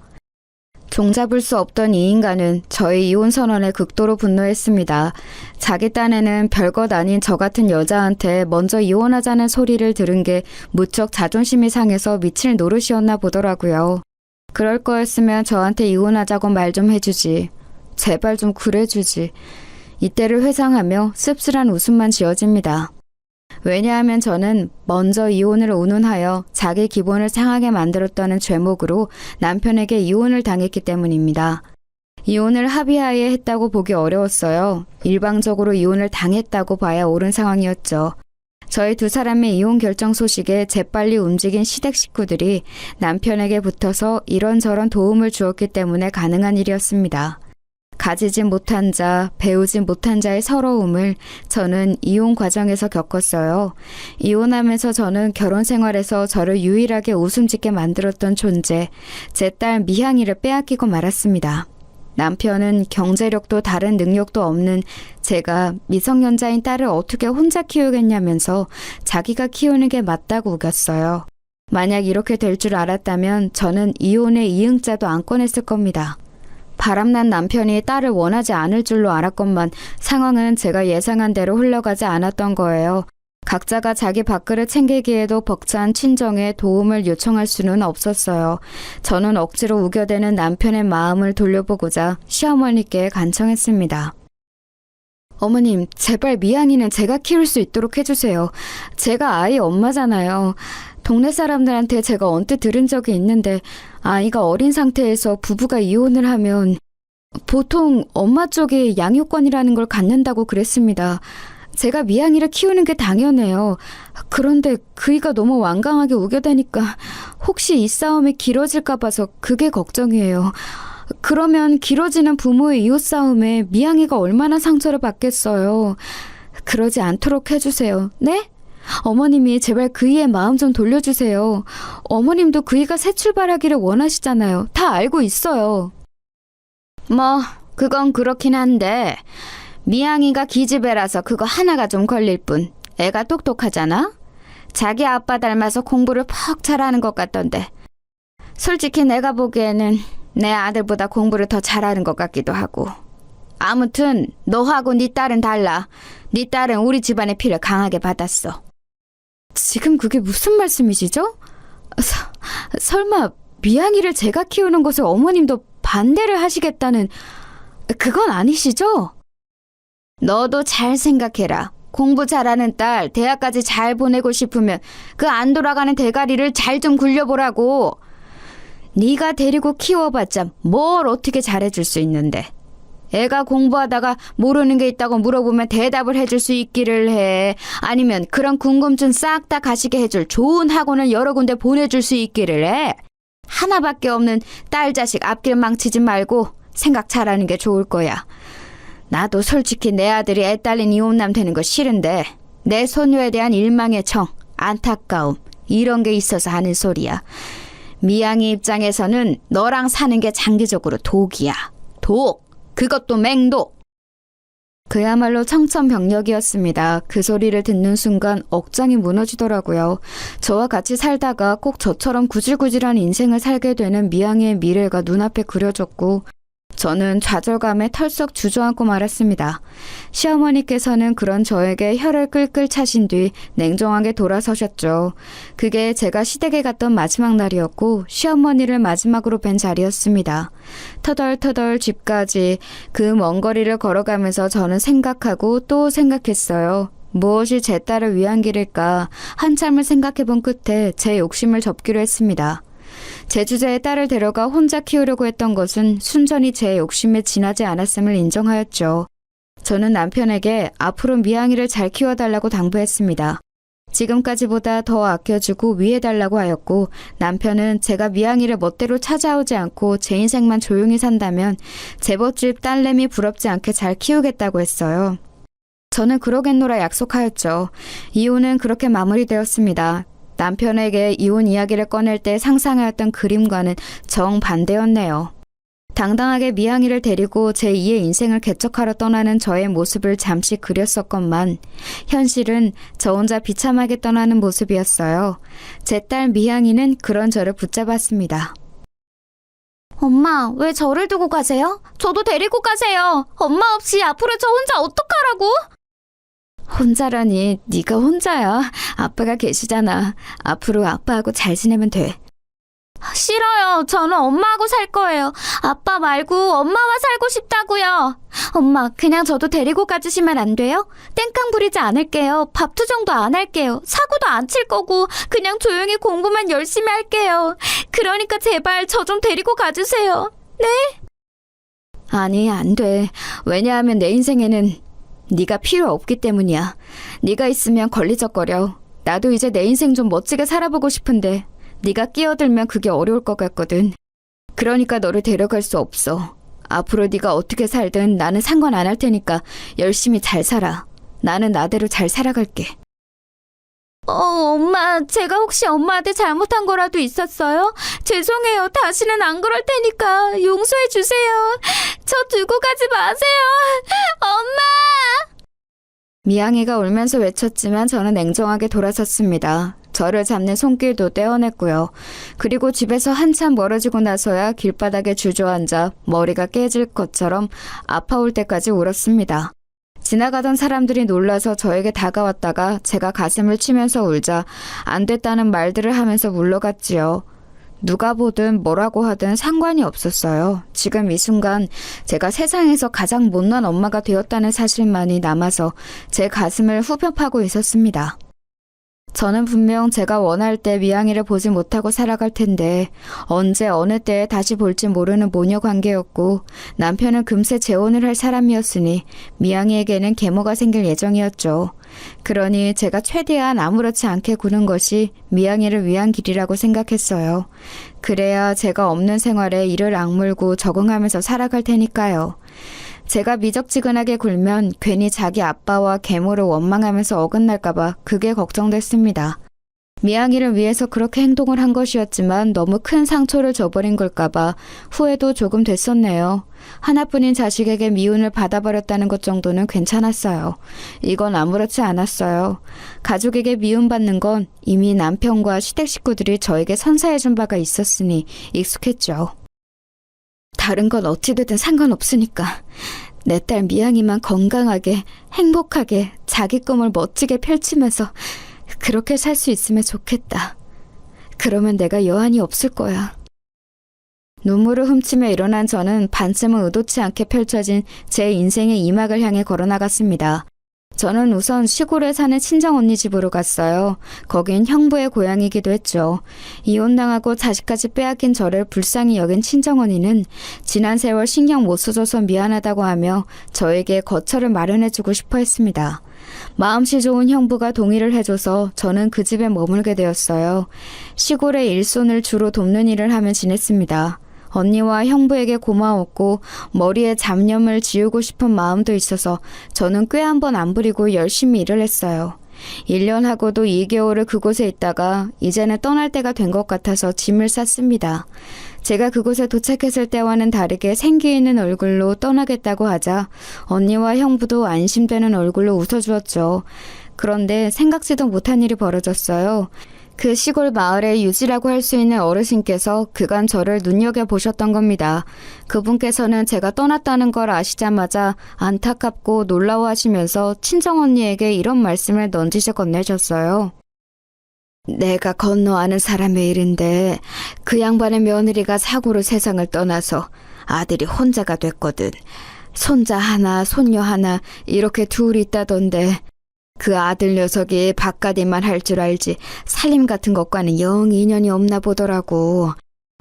종잡을 수 없던 이 인간은 저의 이혼 선언에 극도로 분노했습니다. 자기 딴에는 별것 아닌 저 같은 여자한테 먼저 이혼하자는 소리를 들은 게 무척 자존심이 상해서 미칠 노릇이었나 보더라고요. 그럴 거였으면 저한테 이혼하자고 말 좀 해주지. 제발 좀 그래주지. 이때를 회상하며 씁쓸한 웃음만 지어집니다. 왜냐하면 저는 먼저 이혼을 운운하여 자기 기분을 상하게 만들었다는 죄목으로 남편에게 이혼을 당했기 때문입니다. 이혼을 합의하에 했다고 보기 어려웠어요. 일방적으로 이혼을 당했다고 봐야 옳은 상황이었죠. 저희 두 사람의 이혼 결정 소식에 재빨리 움직인 시댁 식구들이 남편에게 붙어서 이런저런 도움을 주었기 때문에 가능한 일이었습니다. 가지지 못한 자, 배우지 못한 자의 서러움을 저는 이혼 과정에서 겪었어요. 이혼하면서 저는 결혼 생활에서 저를 유일하게 웃음 짓게 만들었던 존재, 제 딸 미향이를 빼앗기고 말았습니다. 남편은 경제력도 다른 능력도 없는 제가 미성년자인 딸을 어떻게 혼자 키우겠냐면서 자기가 키우는 게 맞다고 우겼어요. 만약 이렇게 될 줄 알았다면 저는 이혼의 이응자도 안 꺼냈을 겁니다. 바람난 남편이 딸을 원하지 않을 줄로 알았건만 상황은 제가 예상한 대로 흘러가지 않았던 거예요. 각자가 자기 밥그릇 챙기기에도 벅찬 친정에 도움을 요청할 수는 없었어요. 저는 억지로 우겨대는 남편의 마음을 돌려보고자 시어머니께 간청했습니다. 어머님, 제발 미양이는 제가 키울 수 있도록 해주세요. 제가 아이 엄마잖아요. 동네 사람들한테 제가 언뜻 들은 적이 있는데 아이가 어린 상태에서 부부가 이혼을 하면 보통 엄마 쪽에 양육권이라는 걸 갖는다고 그랬습니다. 제가 미양이를 키우는 게 당연해요. 그런데 그이가 너무 완강하게 우겨대니까 혹시 이 싸움이 길어질까 봐서 그게 걱정이에요. 그러면 길어지는 부모의 이웃 싸움에 미양이가 얼마나 상처를 받겠어요. 그러지 않도록 해주세요. 네? 어머님이 제발 그이의 마음 좀 돌려주세요. 어머님도 그이가 새 출발하기를 원하시잖아요. 다 알고 있어요. 뭐 그건 그렇긴 한데 미양이가 기집애라서 그거 하나가 좀 걸릴 뿐. 애가 똑똑하잖아. 자기 아빠 닮아서 공부를 퍽 잘하는 것 같던데. 솔직히 내가 보기에는 내 아들보다 공부를 더 잘하는 것 같기도 하고. 아무튼 너하고 네 딸은 달라. 네 딸은 우리 집안의 피를 강하게 받았어. 지금 그게 무슨 말씀이시죠? 설마 미양이를 제가 키우는 것을 어머님도 반대를 하시겠다는 그건 아니시죠? 너도 잘 생각해라. 공부 잘하는 딸 대학까지 잘 보내고 싶으면 그 안 돌아가는 대가리를 잘 좀 굴려보라고. 네가 데리고 키워봤자 뭘 어떻게 잘해줄 수 있는데. 애가 공부하다가 모르는 게 있다고 물어보면 대답을 해줄 수 있기를 해. 아니면 그런 궁금증 싹 다 가시게 해줄 좋은 학원을 여러 군데 보내줄 수 있기를 해. 하나밖에 없는 딸 자식 앞길 망치지 말고 생각 잘하는 게 좋을 거야. 나도 솔직히 내 아들이 애 딸린 이혼남 되는 거 싫은데 내 소녀에 대한 일망의 정, 안타까움 이런 게 있어서 하는 소리야. 미양이 입장에서는 너랑 사는 게 장기적으로 독이야. 독! 그것도 맹독! 그야말로 청천벽력이었습니다. 그 소리를 듣는 순간 억장이 무너지더라고요. 저와 같이 살다가 꼭 저처럼 구질구질한 인생을 살게 되는 미양이의 미래가 눈앞에 그려졌고 저는 좌절감에 털썩 주저앉고 말았습니다. 시어머니께서는 그런 저에게 혀를 끌끌 차신 뒤 냉정하게 돌아서셨죠. 그게 제가 시댁에 갔던 마지막 날이었고 시어머니를 마지막으로 뵌 자리였습니다. 터덜터덜 집까지 그 먼 거리를 걸어가면서 저는 생각하고 또 생각했어요. 무엇이 제 딸을 위한 길일까 한참을 생각해본 끝에 제 욕심을 접기로 했습니다. 제 주제에 딸을 데려가 혼자 키우려고 했던 것은 순전히 제 욕심에 지나지 않았음을 인정하였죠. 저는 남편에게 앞으로 미양이를 잘 키워달라고 당부했습니다. 지금까지보다 더 아껴주고 위해달라고 하였고 남편은 제가 미양이를 멋대로 찾아오지 않고 제 인생만 조용히 산다면 제멋집 딸내미 부럽지 않게 잘 키우겠다고 했어요. 저는 그러겠노라 약속하였죠. 이혼은 그렇게 마무리되었습니다. 남편에게 이혼 이야기를 꺼낼 때 상상하였던 그림과는 정반대였네요. 당당하게 미양이를 데리고 제2의 인생을 개척하러 떠나는 저의 모습을 잠시 그렸었건만 현실은 저 혼자 비참하게 떠나는 모습이었어요. 제 딸 미양이는 그런 저를 붙잡았습니다. 엄마, 왜 저를 두고 가세요? 저도 데리고 가세요. 엄마 없이 앞으로 저 혼자 어떡하라고? 혼자라니 네가 혼자야. 아빠가 계시잖아. 앞으로 아빠하고 잘 지내면 돼. 싫어요. 저는 엄마하고 살 거예요. 아빠 말고 엄마와 살고 싶다고요. 엄마, 그냥 저도 데리고 가주시면 안 돼요? 땡깡 부리지 않을게요. 밥 투정도 안 할게요. 사고도 안 칠 거고 그냥 조용히 공부만 열심히 할게요. 그러니까 제발 저 좀 데리고 가주세요. 네? 아니, 안 돼. 왜냐하면 내 인생에는 네가 필요 없기 때문이야. 네가 있으면 걸리적거려. 나도 이제 내 인생 좀 멋지게 살아보고 싶은데 네가 끼어들면 그게 어려울 것 같거든. 그러니까 너를 데려갈 수 없어. 앞으로 네가 어떻게 살든 나는 상관 안 할 테니까 열심히 잘 살아. 나는 나대로 잘 살아갈게. 엄마, 제가 혹시 엄마한테 잘못한 거라도 있었어요? 죄송해요. 다시는 안 그럴 테니까 용서해 주세요. 저 두고 가지 마세요. 엄마! 미양이가 울면서 외쳤지만 저는 냉정하게 돌아섰습니다. 저를 잡는 손길도 떼어냈고요. 그리고 집에서 한참 멀어지고 나서야 길바닥에 주저앉아 머리가 깨질 것처럼 아파올 때까지 울었습니다. 지나가던 사람들이 놀라서 저에게 다가왔다가 제가 가슴을 치면서 울자 안 됐다는 말들을 하면서 물러갔지요. 누가 보든 뭐라고 하든 상관이 없었어요. 지금 이 순간 제가 세상에서 가장 못난 엄마가 되었다는 사실만이 남아서 제 가슴을 후벼 파고 있었습니다. 저는 분명 제가 원할 때 미양이를 보지 못하고 살아갈 텐데 언제 어느 때에 다시 볼지 모르는 모녀 관계였고 남편은 금세 재혼을 할 사람이었으니 미양이에게는 계모가 생길 예정이었죠. 그러니 제가 최대한 아무렇지 않게 구는 것이 미양이를 위한 길이라고 생각했어요. 그래야 제가 없는 생활에 이를 악물고 적응하면서 살아갈 테니까요. 제가 미적지근하게 굴면 괜히 자기 아빠와 계모를 원망하면서 어긋날까봐 그게 걱정됐습니다. 미양이를 위해서 그렇게 행동을 한 것이었지만 너무 큰 상처를 줘버린 걸까봐 후회도 조금 됐었네요. 하나뿐인 자식에게 미움을 받아버렸다는 것 정도는 괜찮았어요. 이건 아무렇지 않았어요. 가족에게 미움받는 건 이미 남편과 시댁 식구들이 저에게 선사해준 바가 있었으니 익숙했죠. 다른 건 어찌되든 상관없으니까 내 딸 미양이만 건강하게, 행복하게, 자기 꿈을 멋지게 펼치면서 그렇게 살 수 있으면 좋겠다. 그러면 내가 여한이 없을 거야. 눈물을 훔치며 일어난 저는 반쯤은 의도치 않게 펼쳐진 제 인생의 이막을 향해 걸어나갔습니다. 저는 우선 시골에 사는 친정언니 집으로 갔어요. 거긴 형부의 고향이기도 했죠. 이혼당하고 자식까지 빼앗긴 저를 불쌍히 여긴 친정언니는 지난 세월 신경 못 써줘서 미안하다고 하며 저에게 거처를 마련해주고 싶어 했습니다. 마음씨 좋은 형부가 동의를 해줘서 저는 그 집에 머물게 되었어요. 시골의 일손을 주로 돕는 일을 하며 지냈습니다. 언니와 형부에게 고마웠고 머리에 잡념을 지우고 싶은 마음도 있어서 저는 꽤 한 번 안 부리고 열심히 일을 했어요. 1년 하고도 2개월을 그곳에 있다가 이제는 떠날 때가 된 것 같아서 짐을 쌌습니다. 제가 그곳에 도착했을 때와는 다르게 생기 있는 얼굴로 떠나겠다고 하자 언니와 형부도 안심되는 얼굴로 웃어주었죠. 그런데 생각지도 못한 일이 벌어졌어요. 그 시골 마을의 유지라고 할 수 있는 어르신께서 그간 저를 눈여겨보셨던 겁니다. 그분께서는 제가 떠났다는 걸 아시자마자 안타깝고 놀라워하시면서 친정언니에게 이런 말씀을 넌지시 건네셨어요. 내가 건너 아는 사람의 일인데 그 양반의 며느리가 사고로 세상을 떠나서 아들이 혼자가 됐거든. 손자 하나, 손녀 하나 이렇게 둘이 있다던데 그 아들 녀석이 바깥일만 할 줄 알지 살림 같은 것과는 영 인연이 없나 보더라고.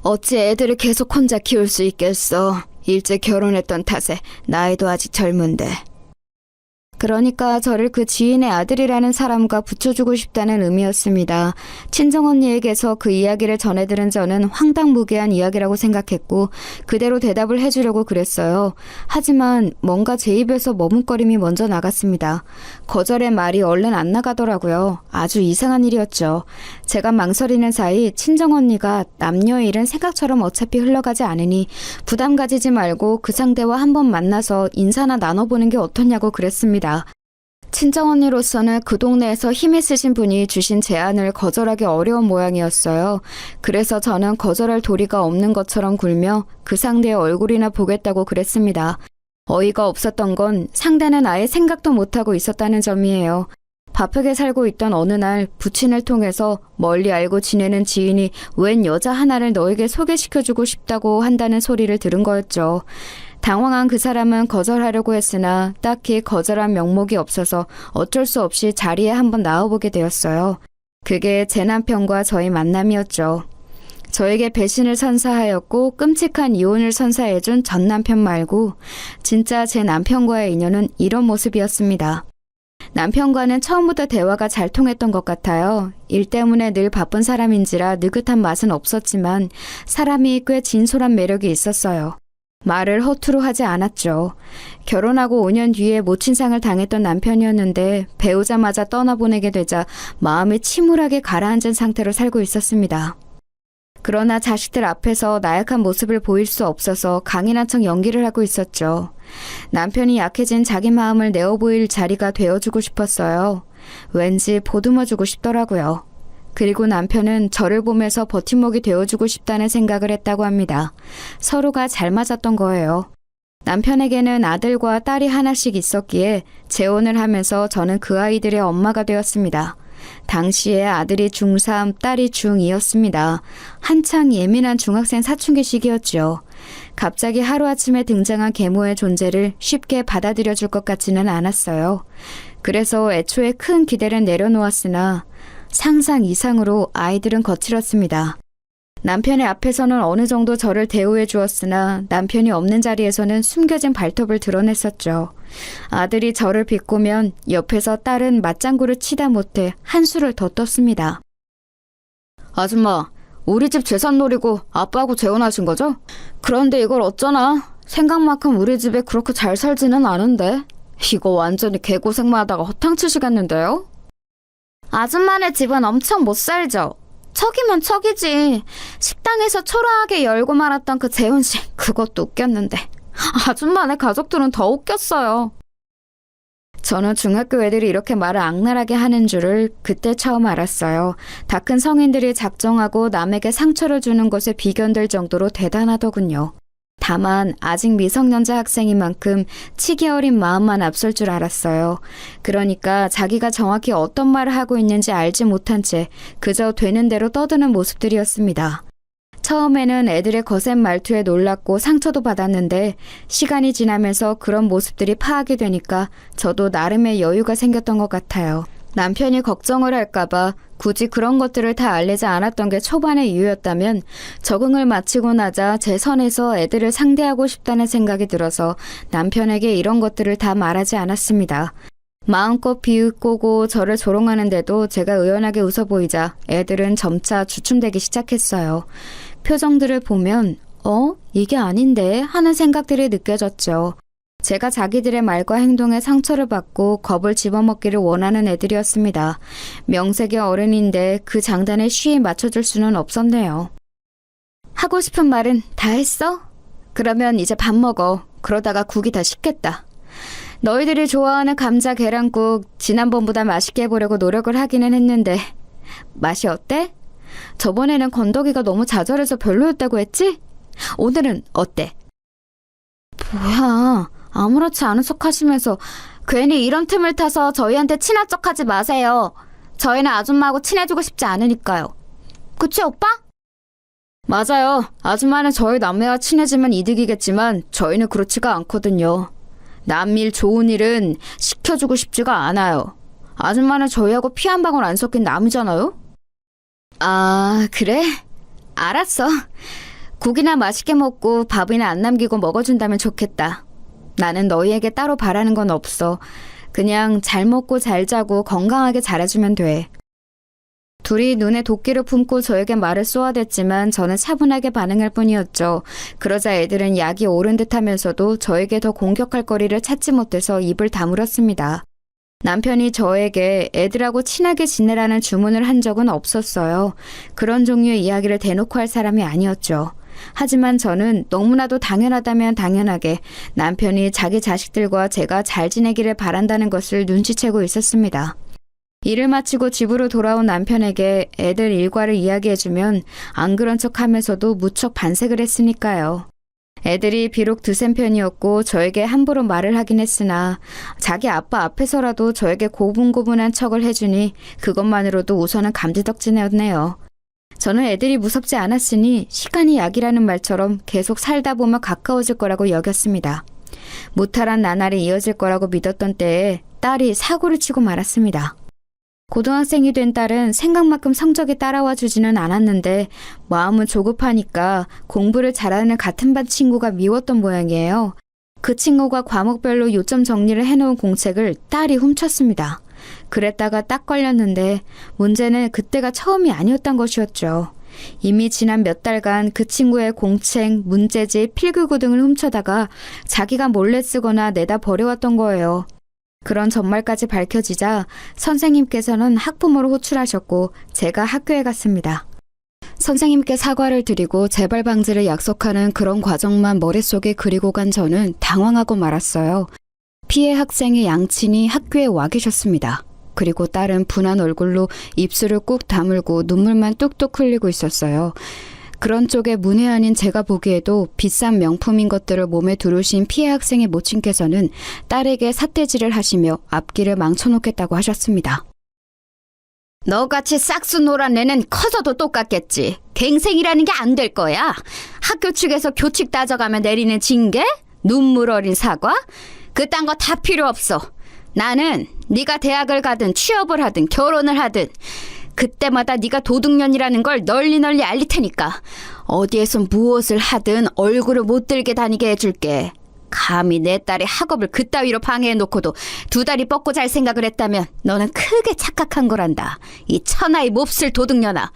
어찌 애들을 계속 혼자 키울 수 있겠어. 일찍 결혼했던 탓에 나이도 아직 젊은데. 그러니까 저를 그 지인의 아들이라는 사람과 붙여주고 싶다는 의미였습니다. 친정언니에게서 그 이야기를 전해들은 저는 황당무계한 이야기라고 생각했고 그대로 대답을 해주려고 그랬어요. 하지만 뭔가 제 입에서 머뭇거림이 먼저 나갔습니다. 거절의 말이 얼른 안 나가더라고요. 아주 이상한 일이었죠. 제가 망설이는 사이 친정언니가 남녀 일은 생각처럼 어차피 흘러가지 않으니 부담 가지지 말고 그 상대와 한번 만나서 인사나 나눠보는 게 어떻냐고 그랬습니다. 친정언니로서는 그 동네에서 힘 있으신 분이 주신 제안을 거절하기 어려운 모양이었어요. 그래서 저는 거절할 도리가 없는 것처럼 굴며 그 상대의 얼굴이나 보겠다고 그랬습니다. 어이가 없었던 건 상대는 아예 생각도 못하고 있었다는 점이에요. 바쁘게 살고 있던 어느 날 부친을 통해서 멀리 알고 지내는 지인이 웬 여자 하나를 너에게 소개시켜주고 싶다고 한다는 소리를 들은 거였죠. 당황한 그 사람은 거절하려고 했으나 딱히 거절한 명목이 없어서 어쩔 수 없이 자리에 한번 나와보게 되었어요. 그게 제 남편과 저의 만남이었죠. 저에게 배신을 선사하였고 끔찍한 이혼을 선사해준 전 남편 말고 진짜 제 남편과의 인연은 이런 모습이었습니다. 남편과는 처음부터 대화가 잘 통했던 것 같아요. 일 때문에 늘 바쁜 사람인지라 느긋한 맛은 없었지만 사람이 꽤 진솔한 매력이 있었어요. 말을 허투루 하지 않았죠. 결혼하고 5년 뒤에 모친상을 당했던 남편이었는데 배우자마자 떠나보내게 되자 마음이 침울하게 가라앉은 상태로 살고 있었습니다. 그러나 자식들 앞에서 나약한 모습을 보일 수 없어서 강인한 척 연기를 하고 있었죠. 남편이 약해진 자기 마음을 내어보일 자리가 되어주고 싶었어요. 왠지 보듬어주고 싶더라고요. 그리고 남편은 저를 보면서 버팀목이 되어주고 싶다는 생각을 했다고 합니다. 서로가 잘 맞았던 거예요. 남편에게는 아들과 딸이 하나씩 있었기에 재혼을 하면서 저는 그 아이들의 엄마가 되었습니다. 당시에 아들이 중3, 딸이 중2였습니다. 한창 예민한 중학생 사춘기 시기였죠. 갑자기 하루아침에 등장한 계모의 존재를 쉽게 받아들여줄 것 같지는 않았어요. 그래서 애초에 큰 기대를 내려놓았으나 상상 이상으로 아이들은 거칠었습니다. 남편의 앞에서는 어느 정도 저를 대우해 주었으나 남편이 없는 자리에서는 숨겨진 발톱을 드러냈었죠. 아들이 저를 비꼬면 옆에서 딸은 맞장구를 치다 못해 한수를 더 떴습니다. 아줌마, 우리 집 재산 노리고 아빠하고 재혼하신 거죠? 그런데 이걸 어쩌나? 생각만큼 우리 집에 그렇게 잘 살지는 않은데. 이거 완전히 개고생만 하다가 허탕치시겠는데요? 아줌마네 집은 엄청 못 살죠? 척이면 척이지. 식당에서 초라하게 열고 말았던 그 재혼식, 그것도 웃겼는데. 아줌마네 가족들은 더 웃겼어요. 저는 중학교 애들이 이렇게 말을 악랄하게 하는 줄을 그때 처음 알았어요. 다 큰 성인들이 작정하고 남에게 상처를 주는 것에 비견될 정도로 대단하더군요. 다만 아직 미성년자 학생인 만큼 치기 어린 마음만 앞설 줄 알았어요. 그러니까 자기가 정확히 어떤 말을 하고 있는지 알지 못한 채 그저 되는 대로 떠드는 모습들이었습니다. 처음에는 애들의 거센 말투에 놀랐고 상처도 받았는데 시간이 지나면서 그런 모습들이 파악이 되니까 저도 나름의 여유가 생겼던 것 같아요. 남편이 걱정을 할까봐 굳이 그런 것들을 다 알리지 않았던 게 초반의 이유였다면 적응을 마치고 나자 제 선에서 애들을 상대하고 싶다는 생각이 들어서 남편에게 이런 것들을 다 말하지 않았습니다. 마음껏 비웃고 저를 조롱하는데도 제가 의연하게 웃어 보이자 애들은 점차 주춤대기 시작했어요. 표정들을 보면 이게 아닌데 하는 생각들이 느껴졌죠. 제가 자기들의 말과 행동에 상처를 받고 겁을 집어먹기를 원하는 애들이었습니다. 명색의 어른인데 그 장단에 쉬이 맞춰줄 수는 없었네요. 하고 싶은 말은 다 했어? 그러면 이제 밥 먹어. 그러다가 국이 다 식겠다. 너희들이 좋아하는 감자 계란국 지난번보다 맛있게 해보려고 노력을 하기는 했는데 맛이 어때? 저번에는 건더기가 너무 자잘해서 별로였다고 했지? 오늘은 어때? 뭐야, 아무렇지 않은 척 하시면서 괜히 이런 틈을 타서 저희한테 친한 척 하지 마세요. 저희는 아줌마하고 친해지고 싶지 않으니까요. 그치, 오빠? 맞아요. 아줌마는 저희 남매와 친해지면 이득이겠지만 저희는 그렇지가 않거든요. 남일 좋은 일은 시켜주고 싶지가 않아요. 아줌마는 저희하고 피 한 방울 안 섞인 남이잖아요? 아, 그래? 알았어. 국이나 맛있게 먹고 밥이나 안 남기고 먹어준다면 좋겠다. 나는 너희에게 따로 바라는 건 없어. 그냥 잘 먹고 잘 자고 건강하게 자라주면 돼. 둘이 눈에 도끼를 품고 저에게 말을 쏘아댔지만 저는 차분하게 반응할 뿐이었죠. 그러자 애들은 약이 오른 듯 하면서도 저에게 더 공격할 거리를 찾지 못해서 입을 다물었습니다. 남편이 저에게 애들하고 친하게 지내라는 주문을 한 적은 없었어요. 그런 종류의 이야기를 대놓고 할 사람이 아니었죠. 하지만 저는 너무나도 당연하다면 당연하게 남편이 자기 자식들과 제가 잘 지내기를 바란다는 것을 눈치채고 있었습니다. 일을 마치고 집으로 돌아온 남편에게 애들 일과를 이야기해주면 안 그런 척하면서도 무척 반색을 했으니까요. 애들이 비록 드센 편이었고 저에게 함부로 말을 하긴 했으나 자기 아빠 앞에서라도 저에게 고분고분한 척을 해주니 그것만으로도 우선은 감지덕지네였네요. 저는 애들이 무섭지 않았으니 시간이 약이라는 말처럼 계속 살다 보면 가까워질 거라고 여겼습니다. 무탈한 나날이 이어질 거라고 믿었던 때에 딸이 사고를 치고 말았습니다. 고등학생이 된 딸은 생각만큼 성적이 따라와 주지는 않았는데 마음은 조급하니까 공부를 잘하는 같은 반 친구가 미웠던 모양이에요. 그 친구가 과목별로 요점 정리를 해놓은 공책을 딸이 훔쳤습니다. 그랬다가 딱 걸렸는데 문제는 그때가 처음이 아니었던 것이었죠. 이미 지난 몇 달간 그 친구의 공책, 문제집, 필기구 등을 훔쳐다가 자기가 몰래 쓰거나 내다 버려왔던 거예요. 그런 전말까지 밝혀지자 선생님께서는 학부모를 호출하셨고 제가 학교에 갔습니다. 선생님께 사과를 드리고 재발 방지를 약속하는 그런 과정만 머릿속에 그리고 간 저는 당황하고 말았어요. 피해 학생의 양친이 학교에 와 계셨습니다. 그리고 딸은 분한 얼굴로 입술을 꾹 다물고 눈물만 뚝뚝 흘리고 있었어요. 그런 쪽에 문외한인 제가 보기에도 비싼 명품인 것들을 몸에 두르신 피해 학생의 모친께서는 딸에게 삿대질을 하시며 앞길을 망쳐놓겠다고 하셨습니다. 너같이 싹수 노란 애는 커서도 똑같겠지. 갱생이라는 게 안 될 거야. 학교 측에서 교칙 따져가며 내리는 징계? 눈물 어린 사과? 그딴 거 다 필요 없어. 나는 네가 대학을 가든 취업을 하든 결혼을 하든 그때마다 네가 도둑년이라는 걸 널리 알릴 테니까 어디에서 무엇을 하든 얼굴을 못 들게 다니게 해줄게. 감히 내 딸의 학업을 그따위로 방해해놓고도 두 다리 뻗고 잘 생각을 했다면 너는 크게 착각한 거란다. 이 천하의 몹쓸 도둑년아.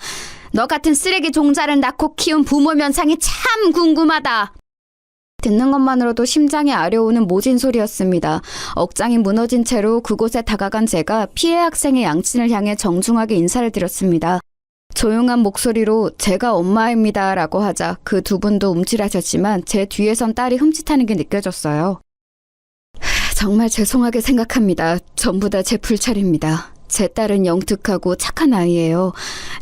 너 같은 쓰레기 종자를 낳고 키운 부모 면상이 참 궁금하다. 듣는 것만으로도 심장이 아려오는 모진 소리였습니다. 억장이 무너진 채로 그곳에 다가간 제가 피해 학생의 양친을 향해 정중하게 인사를 드렸습니다. 조용한 목소리로 제가 엄마입니다 라고 하자 그 두 분도 움찔하셨지만 제 뒤에선 딸이 흠칫하는 게 느껴졌어요. 정말 죄송하게 생각합니다. 전부 다 제 불찰입니다. 제 딸은 영특하고 착한 아이예요.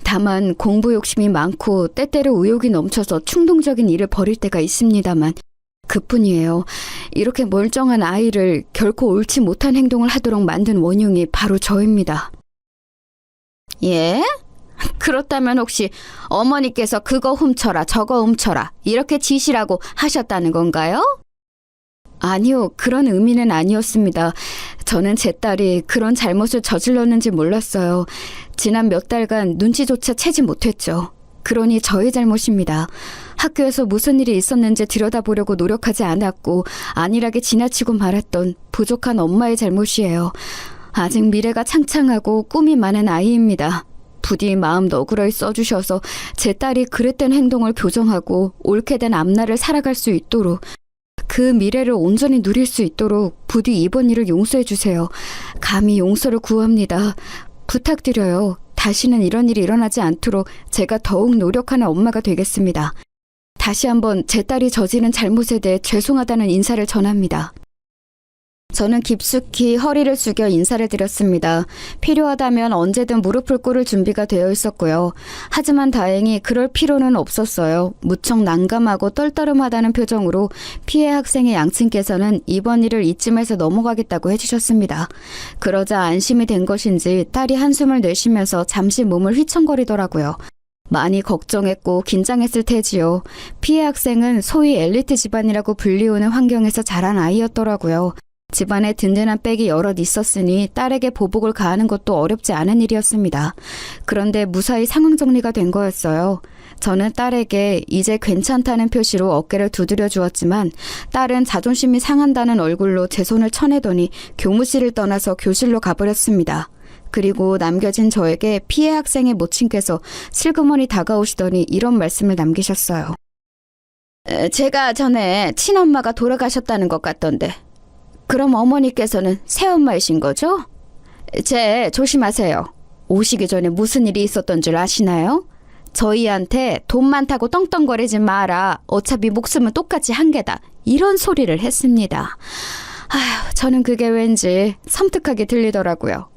다만 공부 욕심이 많고 때때로 의욕이 넘쳐서 충동적인 일을 벌일 때가 있습니다만 그뿐이에요. 이렇게 멀쩡한 아이를 결코 옳지 못한 행동을 하도록 만든 원흉이 바로 저입니다. 예? 그렇다면 혹시 어머니께서 그거 훔쳐라 저거 훔쳐라 이렇게 지시라고 하셨다는 건가요? 아니요, 그런 의미는 아니었습니다. 저는 제 딸이 그런 잘못을 저질렀는지 몰랐어요. 지난 몇 달간 눈치조차 채지 못했죠. 그러니 저의 잘못입니다. 학교에서 무슨 일이 있었는지 들여다보려고 노력하지 않았고 안일하게 지나치고 말았던 부족한 엄마의 잘못이에요. 아직 미래가 창창하고 꿈이 많은 아이입니다. 부디 마음 너그러이 써주셔서 제 딸이 그릇된 행동을 교정하고 옳게 된 앞날을 살아갈 수 있도록 그 미래를 온전히 누릴 수 있도록 부디 이번 일을 용서해 주세요. 감히 용서를 구합니다. 부탁드려요. 다시는 이런 일이 일어나지 않도록 제가 더욱 노력하는 엄마가 되겠습니다. 다시 한번 제 딸이 저지른 잘못에 대해 죄송하다는 인사를 전합니다. 저는 깊숙이 허리를 숙여 인사를 드렸습니다. 필요하다면 언제든 무릎을 꿇을 준비가 되어 있었고요. 하지만 다행히 그럴 필요는 없었어요. 무척 난감하고 떨떠름하다는 표정으로 피해 학생의 양친께서는 이번 일을 이쯤에서 넘어가겠다고 해주셨습니다. 그러자 안심이 된 것인지 딸이 한숨을 내쉬면서 잠시 몸을 휘청거리더라고요. 많이 걱정했고 긴장했을 테지요. 피해 학생은 소위 엘리트 집안이라고 불리우는 환경에서 자란 아이였더라고요. 집안에 든든한 백이 여럿 있었으니 딸에게 보복을 가하는 것도 어렵지 않은 일이었습니다. 그런데 무사히 상황 정리가 된 거였어요. 저는 딸에게 이제 괜찮다는 표시로 어깨를 두드려 주었지만 딸은 자존심이 상한다는 얼굴로 제 손을 쳐내더니 교무실을 떠나서 교실로 가버렸습니다. 그리고 남겨진 저에게 피해 학생의 모친께서 슬그머니 다가오시더니 이런 말씀을 남기셨어요. 제가 전에 친엄마가 돌아가셨다는 것 같던데 그럼 어머니께서는 새엄마이신 거죠? 조심하세요. 오시기 전에 무슨 일이 있었던 줄 아시나요? 저희한테 돈 많다고 떵떵거리지 마라. 어차피 목숨은 똑같이 한 개다. 이런 소리를 했습니다. 아휴, 저는 그게 왠지 섬뜩하게 들리더라고요.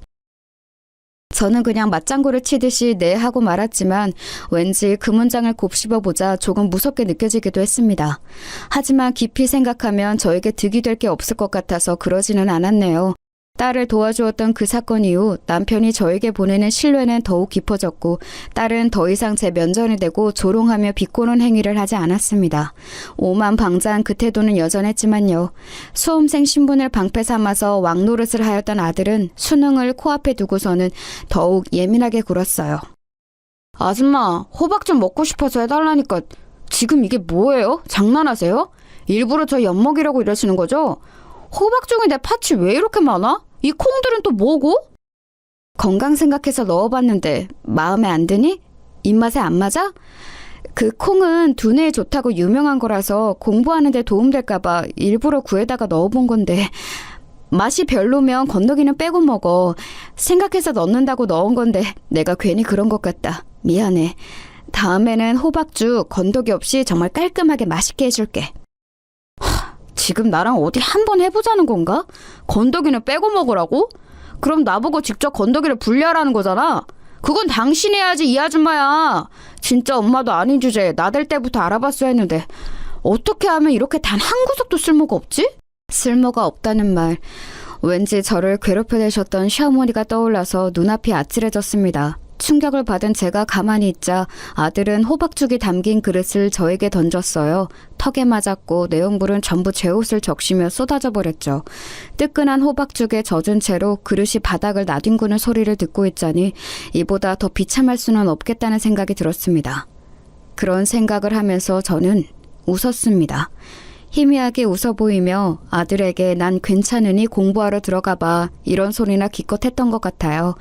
저는 그냥 맞장구를 치듯이 네 하고 말았지만 왠지 그 문장을 곱씹어보자 조금 무섭게 느껴지기도 했습니다. 하지만 깊이 생각하면 저에게 득이 될 게 없을 것 같아서 그러지는 않았네요. 딸을 도와주었던 그 사건 이후 남편이 저에게 보내는 신뢰는 더욱 깊어졌고 딸은 더 이상 제 면전에 대고 조롱하며 비꼬는 행위를 하지 않았습니다. 오만방자한 그 태도는 여전했지만요. 수험생 신분을 방패 삼아서 왕노릇을 하였던 아들은 수능을 코앞에 두고서는 더욱 예민하게 굴었어요. 아줌마, 호박 좀 먹고 싶어서 해달라니까 지금 이게 뭐예요? 장난하세요? 일부러 저 엿먹이려고 이러시는 거죠? 호박 중에 팥이 왜 이렇게 많아? 이 콩들은 또 뭐고? 건강 생각해서 넣어봤는데 마음에 안 드니? 입맛에 안 맞아? 그 콩은 두뇌에 좋다고 유명한 거라서 공부하는 데 도움될까봐 일부러 구에다가 넣어본 건데 맛이 별로면 건더기는 빼고 먹어. 생각해서 넣는다고 넣은 건데 내가 괜히 그런 것 같다. 미안해. 다음에는 호박죽 건더기 없이 정말 깔끔하게 맛있게 해줄게. 지금 나랑 어디 한번 해보자는 건가? 건더기는 빼고 먹으라고? 그럼 나보고 직접 건더기를 분리하라는 거잖아. 그건 당신이 해야지 이 아줌마야. 진짜 엄마도 아닌 주제에 나댈 때부터 알아봤어야 했는데 어떻게 하면 이렇게 단 한 구석도 쓸모가 없지? 쓸모가 없다는 말. 왠지 저를 괴롭혀대셨던 시어머니가 떠올라서 눈앞이 아찔해졌습니다. 충격을 받은 제가 가만히 있자 아들은 호박죽이 담긴 그릇을 저에게 던졌어요. 턱에 맞았고 내용물은 전부 제 옷을 적시며 쏟아져 버렸죠. 뜨끈한 호박죽에 젖은 채로 그릇이 바닥을 나뒹구는 소리를 듣고 있자니 이보다 더 비참할 수는 없겠다는 생각이 들었습니다. 그런 생각을 하면서 저는 웃었습니다. 희미하게 웃어 보이며 아들에게 난 괜찮으니 공부하러 들어가봐 이런 소리나 기껏 했던 것 같아요.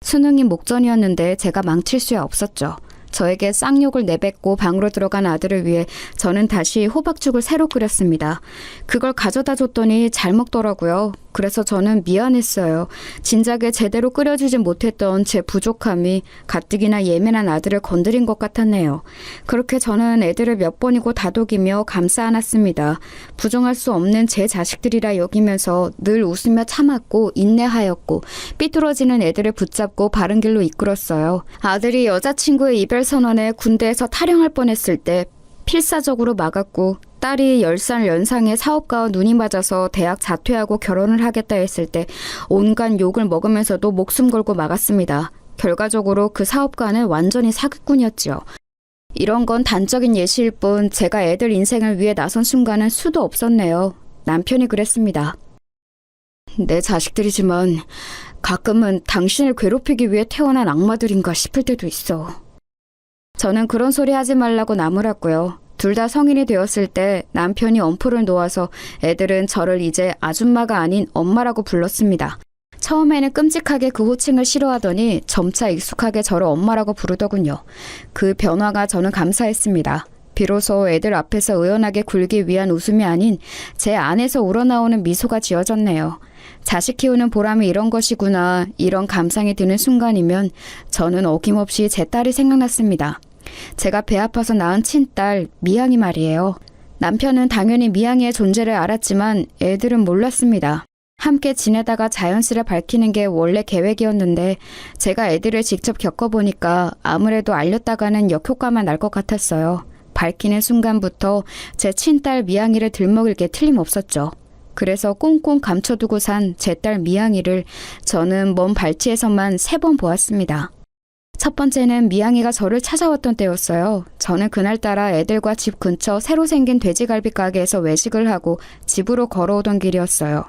수능이 목전이었는데 제가 망칠 수야 없었죠. 저에게 쌍욕을 내뱉고 방으로 들어간 아들을 위해 저는 다시 호박죽을 새로 끓였습니다. 그걸 가져다 줬더니 잘 먹더라고요. 그래서 저는 미안했어요. 진작에 제대로 끓여주지 못했던 제 부족함이 가뜩이나 예민한 아들을 건드린 것 같았네요. 그렇게 저는 애들을 몇 번이고 다독이며 감싸 안았습니다. 부정할 수 없는 제 자식들이라 여기면서 늘 웃으며 참았고 인내하였고 삐뚤어지는 애들을 붙잡고 바른 길로 이끌었어요. 아들이 여자친구의 이별 선언에 군대에서 탈영할 뻔했을 때 필사적으로 막았고 딸이 10살 연상의 사업가와 눈이 맞아서 대학 자퇴하고 결혼을 하겠다 했을 때 온갖 욕을 먹으면서도 목숨 걸고 막았습니다. 결과적으로 그 사업가는 완전히 사기꾼이었지요. 이런 건 단적인 예시일 뿐 제가 애들 인생을 위해 나선 순간은 수도 없었네요. 남편이 그랬습니다. 내 자식들이지만 가끔은 당신을 괴롭히기 위해 태어난 악마들인가 싶을 때도 있어. 저는 그런 소리 하지 말라고 나무랐고요. 둘 다 성인이 되었을 때 남편이 엄포를 놓아서 애들은 저를 이제 아줌마가 아닌 엄마라고 불렀습니다. 처음에는 끔찍하게 그 호칭을 싫어하더니 점차 익숙하게 저를 엄마라고 부르더군요. 그 변화가 저는 감사했습니다. 비로소 애들 앞에서 의연하게 굴기 위한 웃음이 아닌 제 안에서 우러나오는 미소가 지어졌네요. 자식 키우는 보람이 이런 것이구나, 이런 감상이 드는 순간이면 저는 어김없이 제 딸이 생각났습니다. 제가 배 아파서 낳은 친딸 미양이 말이에요. 남편은 당연히 미양이의 존재를 알았지만 애들은 몰랐습니다. 함께 지내다가 자연스레 밝히는 게 원래 계획이었는데 제가 애들을 직접 겪어보니까 아무래도 알렸다가는 역효과만 날 것 같았어요. 밝히는 순간부터 제 친딸 미양이를 들먹일 게 틀림없었죠. 그래서 꽁꽁 감춰두고 산 제 딸 미양이를 저는 먼 발치에서만 3번 보았습니다. 첫 번째는 미양이가 저를 찾아왔던 때였어요. 저는 그날따라 애들과 집 근처 새로 생긴 돼지갈비 가게에서 외식을 하고 집으로 걸어오던 길이었어요.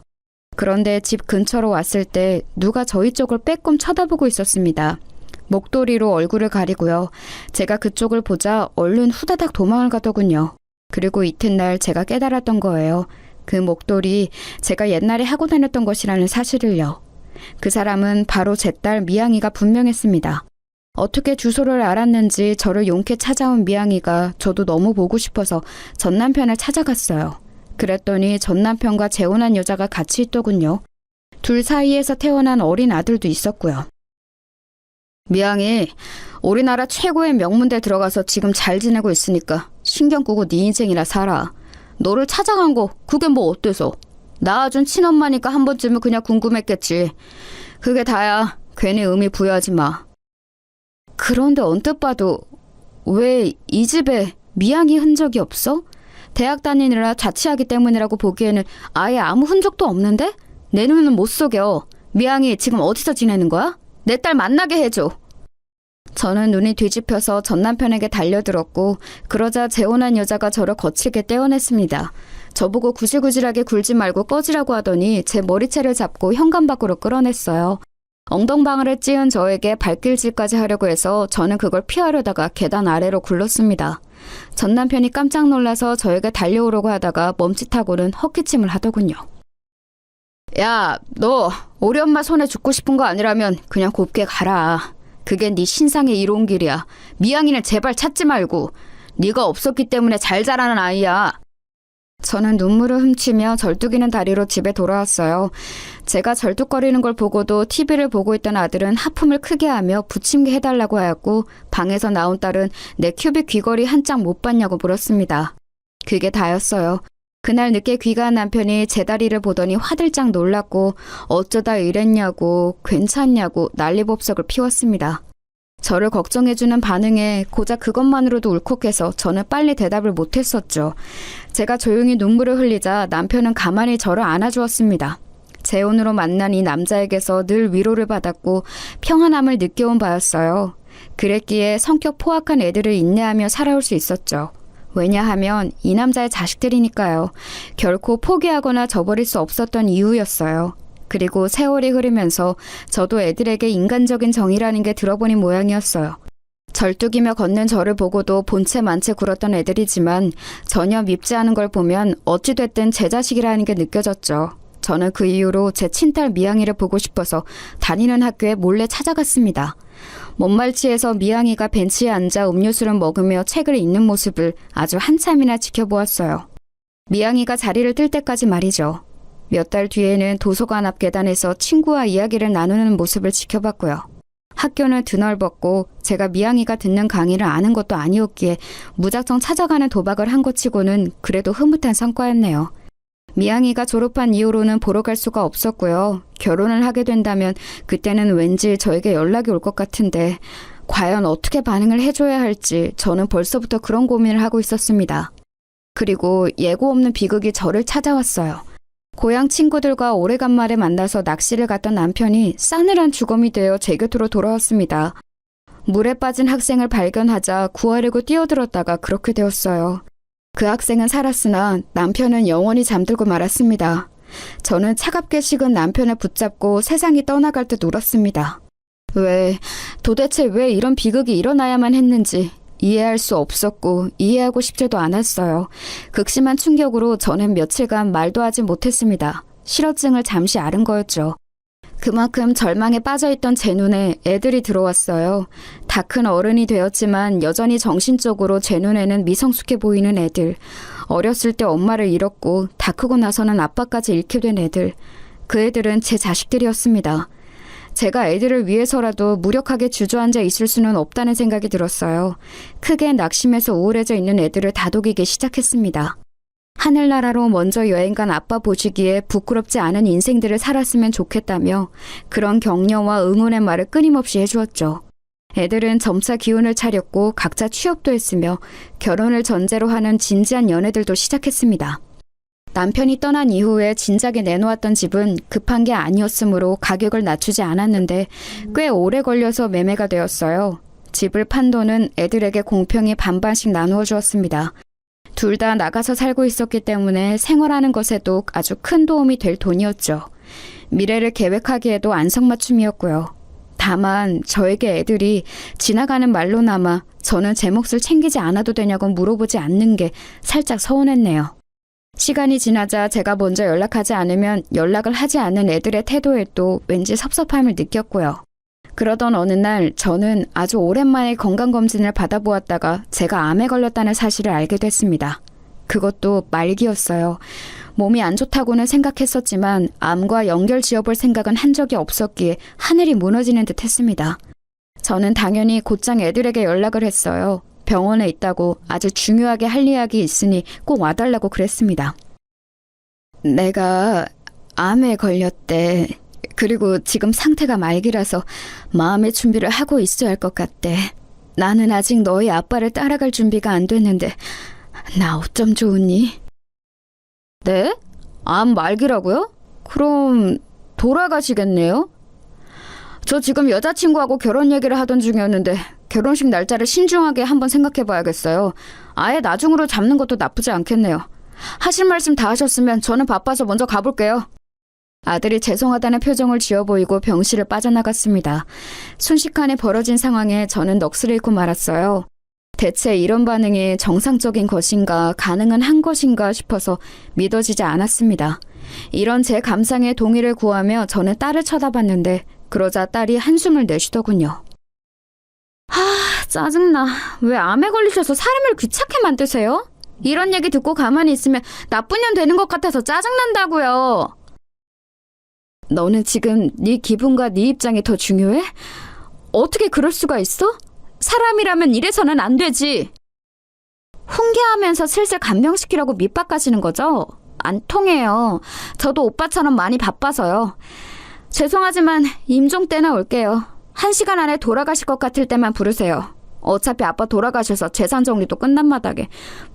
그런데 집 근처로 왔을 때 누가 저희 쪽을 빼꼼 쳐다보고 있었습니다. 목도리로 얼굴을 가리고요. 제가 그쪽을 보자 얼른 후다닥 도망을 가더군요. 그리고 이튿날 제가 깨달았던 거예요. 그 목도리 제가 옛날에 하고 다녔던 것이라는 사실을요. 그 사람은 바로 제 딸 미양이가 분명했습니다. 어떻게 주소를 알았는지 저를 용케 찾아온 미양이가 저도 너무 보고 싶어서 전 남편을 찾아갔어요. 그랬더니 전 남편과 재혼한 여자가 같이 있더군요. 둘 사이에서 태어난 어린 아들도 있었고요. 미양이 우리나라 최고의 명문대 들어가서 지금 잘 지내고 있으니까 신경 끄고 네 인생이나 살아. 너를 찾아간 거 그게 뭐 어때서? 낳아준 친엄마니까 한 번쯤은 그냥 궁금했겠지. 그게 다야. 괜히 의미 부여하지 마. 그런데 언뜻 봐도 왜 이 집에 미양이 흔적이 없어? 대학 다니느라 자취하기 때문이라고 보기에는 아예 아무 흔적도 없는데? 내 눈은 못 속여. 미양이 지금 어디서 지내는 거야? 내 딸 만나게 해줘. 저는 눈이 뒤집혀서 전 남편에게 달려들었고 그러자 재혼한 여자가 저를 거칠게 떼어냈습니다. 저보고 구질구질하게 굴지 말고 꺼지라고 하더니 제 머리채를 잡고 현관 밖으로 끌어냈어요. 엉덩방아를 찧은 저에게 발길질까지 하려고 해서 저는 그걸 피하려다가 계단 아래로 굴렀습니다. 전 남편이 깜짝 놀라서 저에게 달려오려고 하다가 멈칫하고는 헛기침을 하더군요. 야, 너 우리 엄마 손에 죽고 싶은 거 아니라면 그냥 곱게 가라. 그게 네 신상의 이로운 길이야. 미양이는 제발 찾지 말고. 네가 없었기 때문에 잘 자라는 아이야. 저는 눈물을 훔치며 절뚝이는 다리로 집에 돌아왔어요. 제가 절뚝거리는 걸 보고도 TV를 보고 있던 아들은 하품을 크게 하며 부침개 해달라고 하였고 방에서 나온 딸은 내 큐빅 귀걸이 한 짝 못 봤냐고 물었습니다. 그게 다였어요. 그날 늦게 귀가한 남편이 제 다리를 보더니 화들짝 놀랐고 어쩌다 이랬냐고 괜찮냐고 난리법석을 피웠습니다. 저를 걱정해주는 반응에 고작 그것만으로도 울컥해서 저는 빨리 대답을 못했었죠. 제가 조용히 눈물을 흘리자 남편은 가만히 저를 안아주었습니다. 재혼으로 만난 이 남자에게서 늘 위로를 받았고 평안함을 느껴온 바였어요. 그랬기에 성격 포악한 애들을 인내하며 살아올 수 있었죠. 왜냐하면 이 남자의 자식들이니까요. 결코 포기하거나 저버릴 수 없었던 이유였어요. 그리고 세월이 흐르면서 저도 애들에게 인간적인 정이라는 게 들어보니 모양이었어요. 절뚝이며 걷는 저를 보고도 본체 만체 굴었던 애들이지만 전혀 밉지 않은 걸 보면 어찌됐든 제 자식이라는 게 느껴졌죠. 저는 그 이후로 제 친딸 미양이를 보고 싶어서 다니는 학교에 몰래 찾아갔습니다. 먼말치에서 미양이가 벤치에 앉아 음료수를 먹으며 책을 읽는 모습을 아주 한참이나 지켜보았어요. 미양이가 자리를 뜰 때까지 말이죠. 몇 달 뒤에는 도서관 앞 계단에서 친구와 이야기를 나누는 모습을 지켜봤고요. 학교는 드넓었고 제가 미양이가 듣는 강의를 아는 것도 아니었기에 무작정 찾아가는 도박을 한 것 치고는 그래도 흐뭇한 성과였네요. 미양이가 졸업한 이후로는 보러 갈 수가 없었고요. 결혼을 하게 된다면 그때는 왠지 저에게 연락이 올 것 같은데 과연 어떻게 반응을 해줘야 할지 저는 벌써부터 그런 고민을 하고 있었습니다. 그리고 예고 없는 비극이 저를 찾아왔어요. 고향 친구들과 오래간만에 만나서 낚시를 갔던 남편이 싸늘한 주검이 되어 제 곁으로 돌아왔습니다. 물에 빠진 학생을 발견하자 구하려고 뛰어들었다가 그렇게 되었어요. 그 학생은 살았으나 남편은 영원히 잠들고 말았습니다. 저는 차갑게 식은 남편을 붙잡고 세상이 떠나갈 듯 울었습니다. 도대체 왜 이런 비극이 일어나야만 했는지 이해할 수 없었고 이해하고 싶지도 않았어요. 극심한 충격으로 저는 며칠간 말도 하지 못했습니다. 실어증을 잠시 앓은 거였죠. 그만큼 절망에 빠져있던 제 눈에 애들이 들어왔어요. 다 큰 어른이 되었지만 여전히 정신적으로 제 눈에는 미성숙해 보이는 애들. 어렸을 때 엄마를 잃었고 다 크고 나서는 아빠까지 잃게 된 애들. 그 애들은 제 자식들이었습니다. 제가 애들을 위해서라도 무력하게 주저앉아 있을 수는 없다는 생각이 들었어요. 크게 낙심해서 우울해져 있는 애들을 다독이기 시작했습니다. 하늘나라로 먼저 여행 간 아빠 보시기에 부끄럽지 않은 인생들을 살았으면 좋겠다며 그런 격려와 응원의 말을 끊임없이 해주었죠. 애들은 점차 기운을 차렸고 각자 취업도 했으며 결혼을 전제로 하는 진지한 연애들도 시작했습니다. 남편이 떠난 이후에 진작에 내놓았던 집은 급한 게 아니었으므로 가격을 낮추지 않았는데 꽤 오래 걸려서 매매가 되었어요. 집을 판 돈은 애들에게 공평히 반반씩 나누어 주었습니다. 둘 다 나가서 살고 있었기 때문에 생활하는 것에도 아주 큰 도움이 될 돈이었죠. 미래를 계획하기에도 안성맞춤이었고요. 다만 저에게 애들이 지나가는 말로나마 저는 제 몫을 챙기지 않아도 되냐고 물어보지 않는 게 살짝 서운했네요. 시간이 지나자 제가 먼저 연락하지 않으면 연락을 하지 않는 애들의 태도에도 왠지 섭섭함을 느꼈고요. 그러던 어느 날 저는 아주 오랜만에 건강검진을 받아보았다가 제가 암에 걸렸다는 사실을 알게 됐습니다. 그것도 말기였어요. 몸이 안 좋다고는 생각했었지만 암과 연결 지어볼 생각은 한 적이 없었기에 하늘이 무너지는 듯 했습니다. 저는 당연히 곧장 애들에게 연락을 했어요. 병원에 있다고 아주 중요하게 할 이야기 있으니 꼭 와달라고 그랬습니다. 내가 암에 걸렸대. 그리고 지금 상태가 말기라서 마음의 준비를 하고 있어야 할 것 같대. 나는 아직 너희 아빠를 따라갈 준비가 안 됐는데 나 어쩜 좋으니? 네? 암 말기라고요? 그럼 돌아가시겠네요? 저 지금 여자친구하고 결혼 얘기를 하던 중이었는데 결혼식 날짜를 신중하게 한번 생각해봐야겠어요. 아예 나중으로 잡는 것도 나쁘지 않겠네요. 하실 말씀 다 하셨으면 저는 바빠서 먼저 가볼게요. 아들이 죄송하다는 표정을 지어 보이고 병실을 빠져나갔습니다. 순식간에 벌어진 상황에 저는 넋을 잃고 말았어요. 대체 이런 반응이 정상적인 것인가 가능은 한 것인가 싶어서 믿어지지 않았습니다. 이런 제 감상에 동의를 구하며 저는 딸을 쳐다봤는데 그러자 딸이 한숨을 내쉬더군요. 짜증나. 왜 암에 걸리셔서 사람을 귀찮게 만드세요? 이런 얘기 듣고 가만히 있으면 나쁜 년 되는 것 같아서 짜증난다고요. 너는 지금 네 기분과 네 입장이 더 중요해? 어떻게 그럴 수가 있어? 사람이라면 이래서는 안 되지. 훈계하면서 슬슬 감명시키려고 밑바까지는 거죠? 안 통해요. 저도 오빠처럼 많이 바빠서요. 죄송하지만 임종 때나 올게요. 1시간 안에 돌아가실 것 같을 때만 부르세요. 어차피 아빠 돌아가셔서 재산 정리도 끝난 마당에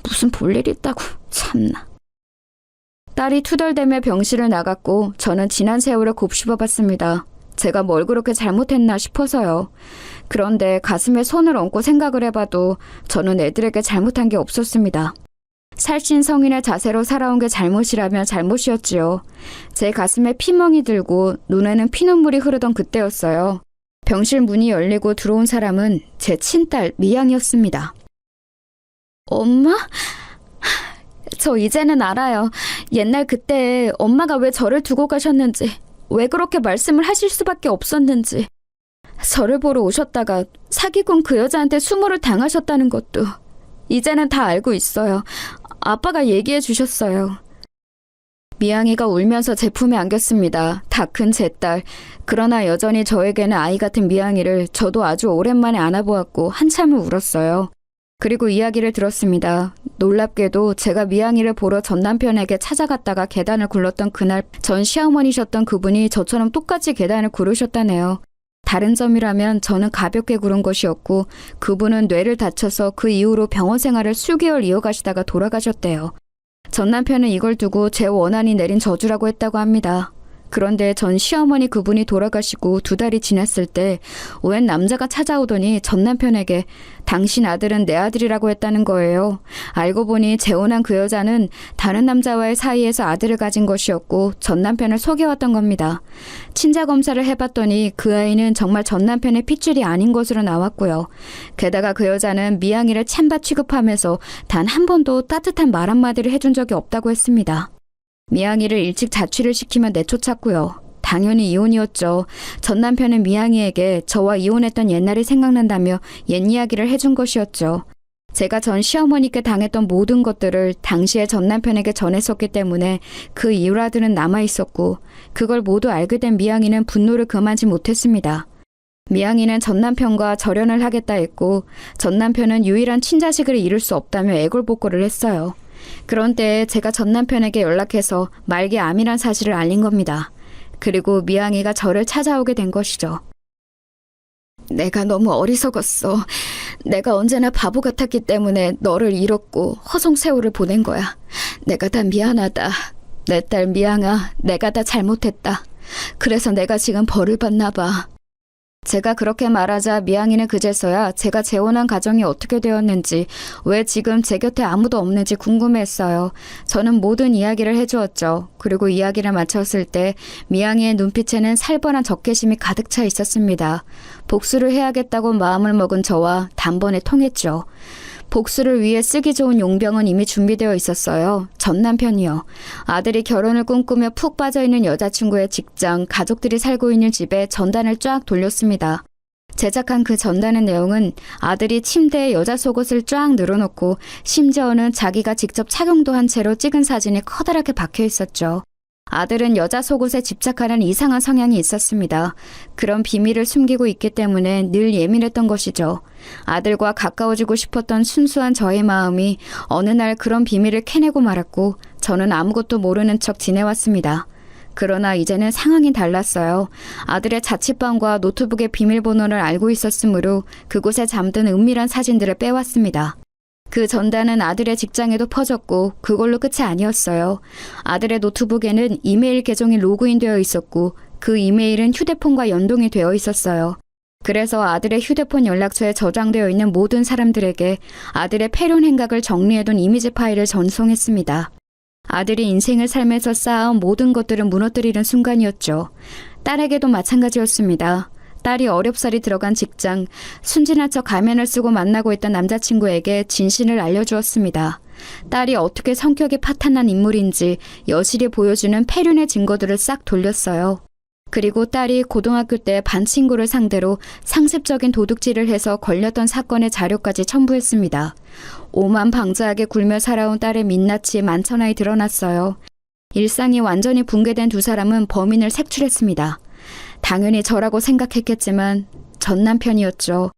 무슨 볼일 있다고. 참나. 딸이 투덜대며 병실을 나갔고 저는 지난 세월을 곱씹어봤습니다. 제가 뭘 그렇게 잘못했나 싶어서요. 그런데 가슴에 손을 얹고 생각을 해봐도 저는 애들에게 잘못한 게 없었습니다. 살신 성인의 자세로 살아온 게 잘못이라면 잘못이었지요. 제 가슴에 피멍이 들고 눈에는 피눈물이 흐르던 그때였어요. 병실 문이 열리고 들어온 사람은 제 친딸 미양이었습니다. 엄마? 저 이제는 알아요. 옛날 그때 엄마가 왜 저를 두고 가셨는지, 왜 그렇게 말씀을 하실 수밖에 없었는지. 저를 보러 오셨다가 사기꾼 그 여자한테 수모를 당하셨다는 것도 이제는 다 알고 있어요. 아빠가 얘기해 주셨어요. 미양이가 울면서 제 품에 안겼습니다. 다 큰 제 딸. 그러나 여전히 저에게는 아이 같은 미양이를 저도 아주 오랜만에 안아보았고 한참을 울었어요. 그리고 이야기를 들었습니다. 놀랍게도 제가 미양이를 보러 전 남편에게 찾아갔다가 계단을 굴렀던 그날 전 시어머니셨던 그분이 저처럼 똑같이 계단을 구르셨다네요. 다른 점이라면 저는 가볍게 굴은 것이었고 그분은 뇌를 다쳐서 그 이후로 병원 생활을 수개월 이어가시다가 돌아가셨대요. 전 남편은 이걸 두고 제 원한이 내린 저주라고 했다고 합니다. 그런데 전 시어머니 그분이 돌아가시고 2달이 지났을 때 웬 남자가 찾아오더니 전 남편에게 당신 아들은 내 아들이라고 했다는 거예요. 알고 보니 재혼한 그 여자는 다른 남자와의 사이에서 아들을 가진 것이었고 전 남편을 속여왔던 겁니다. 친자 검사를 해봤더니 그 아이는 정말 전 남편의 핏줄이 아닌 것으로 나왔고요. 게다가 그 여자는 미양이를 찬밥 취급하면서 단 한 번도 따뜻한 말 한마디를 해준 적이 없다고 했습니다. 미양이를 일찍 자취를 시키며 내쫓았고요. 당연히 이혼이었죠. 전 남편은 미양이에게 저와 이혼했던 옛날이 생각난다며 옛 이야기를 해준 것이었죠. 제가 전 시어머니께 당했던 모든 것들을 당시에 전 남편에게 전했었기 때문에 그 일화들은 남아있었고 그걸 모두 알게 된 미양이는 분노를 금하지 못했습니다. 미양이는 전 남편과 절연을 하겠다 했고 전 남편은 유일한 친자식을 잃을 수 없다며 애걸복걸을 했어요. 그런 때에 제가 전 남편에게 연락해서 말기 암이란 사실을 알린 겁니다. 그리고 미양이가 저를 찾아오게 된 것이죠. 내가 너무 어리석었어. 내가 언제나 바보 같았기 때문에 너를 잃었고 허송세월을 보낸 거야. 내가 다 미안하다. 내 딸 미양아, 내가 다 잘못했다. 그래서 내가 지금 벌을 받나 봐. 제가 그렇게 말하자 미양이는 그제서야 제가 재혼한 가정이 어떻게 되었는지, 왜 지금 제 곁에 아무도 없는지 궁금해했어요. 저는 모든 이야기를 해주었죠. 그리고 이야기를 마쳤을 때 미양이의 눈빛에는 살벌한 적개심이 가득 차 있었습니다. 복수를 해야겠다고 마음을 먹은 저와 단번에 통했죠. 복수를 위해 쓰기 좋은 용병은 이미 준비되어 있었어요. 전 남편이요. 아들이 결혼을 꿈꾸며 푹 빠져있는 여자친구의 직장, 가족들이 살고 있는 집에 전단을 쫙 돌렸습니다. 제작한 그 전단의 내용은 아들이 침대에 여자 속옷을 쫙 늘어놓고 심지어는 자기가 직접 착용도 한 채로 찍은 사진이 커다랗게 박혀 있었죠. 아들은 여자 속옷에 집착하는 이상한 성향이 있었습니다. 그런 비밀을 숨기고 있기 때문에 늘 예민했던 것이죠. 아들과 가까워지고 싶었던 순수한 저의 마음이 어느 날 그런 비밀을 캐내고 말았고 저는 아무것도 모르는 척 지내왔습니다. 그러나 이제는 상황이 달랐어요. 아들의 자취방과 노트북의 비밀번호를 알고 있었으므로 그곳에 잠든 은밀한 사진들을 빼왔습니다. 그 전단은 아들의 직장에도 퍼졌고 그걸로 끝이 아니었어요. 아들의 노트북에는 이메일 계정이 로그인되어 있었고 그 이메일은 휴대폰과 연동이 되어 있었어요. 그래서 아들의 휴대폰 연락처에 저장되어 있는 모든 사람들에게 아들의 폐륜 행각을 정리해둔 이미지 파일을 전송했습니다. 아들이 인생을 살면서 쌓아온 모든 것들을 무너뜨리는 순간이었죠. 딸에게도 마찬가지였습니다. 딸이 어렵사리 들어간 직장, 순진한 척 가면을 쓰고 만나고 있던 남자친구에게 진실을 알려주었습니다. 딸이 어떻게 성격이 파탄난 인물인지 여실히 보여주는 폐륜의 증거들을 싹 돌렸어요. 그리고 딸이 고등학교 때 반 친구를 상대로 상습적인 도둑질을 해서 걸렸던 사건의 자료까지 첨부했습니다. 오만방자하게 굴며 살아온 딸의 민낯이 만천하에 드러났어요. 일상이 완전히 붕괴된 두 사람은 범인을 색출했습니다. 당연히 저라고 생각했겠지만 전 남편이었죠.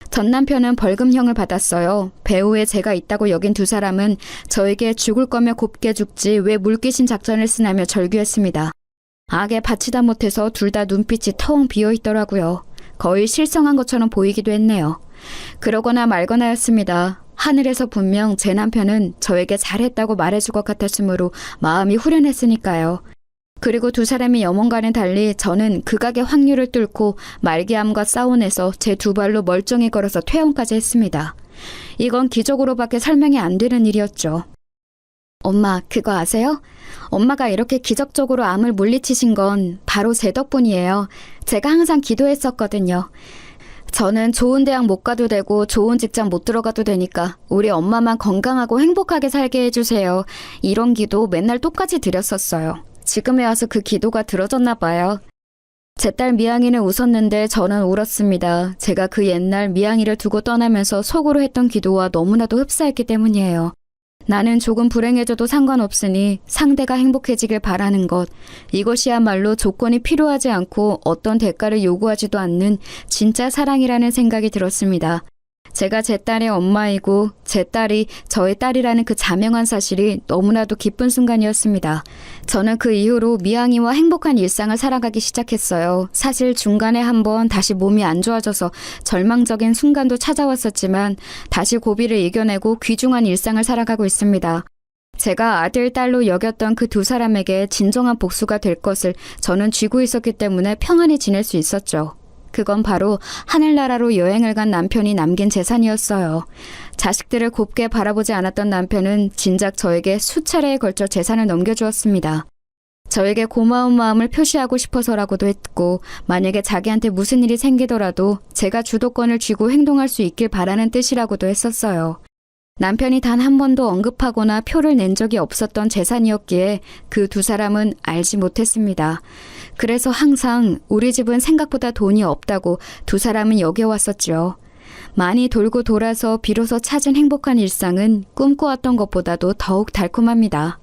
전 남편은 벌금형을 받았어요. 배후에 제가 있다고 여긴 두 사람은 저에게 죽을 거면 곱게 죽지 왜 물귀신 작전을 쓰냐며 절규했습니다. 악에 바치다 못해서 둘 다 눈빛이 텅 비어있더라고요. 거의 실성한 것처럼 보이기도 했네요. 그러거나 말거나였습니다. 하늘에서 분명 제 남편은 저에게 잘했다고 말해줄 것 같았으므로 마음이 후련했으니까요. 그리고 두 사람이 염원과는 달리 저는 극악의 확률을 뚫고 말기암과 싸워내서 제 두 발로 멀쩡히 걸어서 퇴원까지 했습니다. 이건 기적으로밖에 설명이 안 되는 일이었죠. 엄마, 그거 아세요? 엄마가 이렇게 기적적으로 암을 물리치신 건 바로 제 덕분이에요. 제가 항상 기도했었거든요. 저는 좋은 대학 못 가도 되고 좋은 직장 못 들어가도 되니까 우리 엄마만 건강하고 행복하게 살게 해주세요. 이런 기도 맨날 똑같이 드렸었어요. 지금에 와서 그 기도가 들어졌나 봐요. 제 딸 미양이는 웃었는데 저는 울었습니다. 제가 그 옛날 미양이를 두고 떠나면서 속으로 했던 기도와 너무나도 흡사했기 때문이에요. 나는 조금 불행해져도 상관없으니 상대가 행복해지길 바라는 것. 이것이야말로 조건이 필요하지 않고 어떤 대가를 요구하지도 않는 진짜 사랑이라는 생각이 들었습니다. 제가 제 딸의 엄마이고 제 딸이 저의 딸이라는 그 자명한 사실이 너무나도 기쁜 순간이었습니다. 저는 그 이후로 미양이와 행복한 일상을 살아가기 시작했어요. 사실 중간에 한번 다시 몸이 안 좋아져서 절망적인 순간도 찾아왔었지만 다시 고비를 이겨내고 귀중한 일상을 살아가고 있습니다. 제가 아들, 딸로 여겼던 그 두 사람에게 진정한 복수가 될 것을 저는 쥐고 있었기 때문에 평안히 지낼 수 있었죠. 그건 바로 하늘나라로 여행을 간 남편이 남긴 재산이었어요. 자식들을 곱게 바라보지 않았던 남편은 진작 저에게 수차례에 걸쳐 재산을 넘겨주었습니다. 저에게 고마운 마음을 표시하고 싶어서라고도 했고, 만약에 자기한테 무슨 일이 생기더라도 제가 주도권을 쥐고 행동할 수 있길 바라는 뜻이라고도 했었어요. 남편이 단 한 번도 언급하거나 표를 낸 적이 없었던 재산이었기에 그 두 사람은 알지 못했습니다. 그래서 항상 우리 집은 생각보다 돈이 없다고 두 사람은 여겨왔었죠. 많이 돌고 돌아서 비로소 찾은 행복한 일상은 꿈꿔왔던 것보다도 더욱 달콤합니다.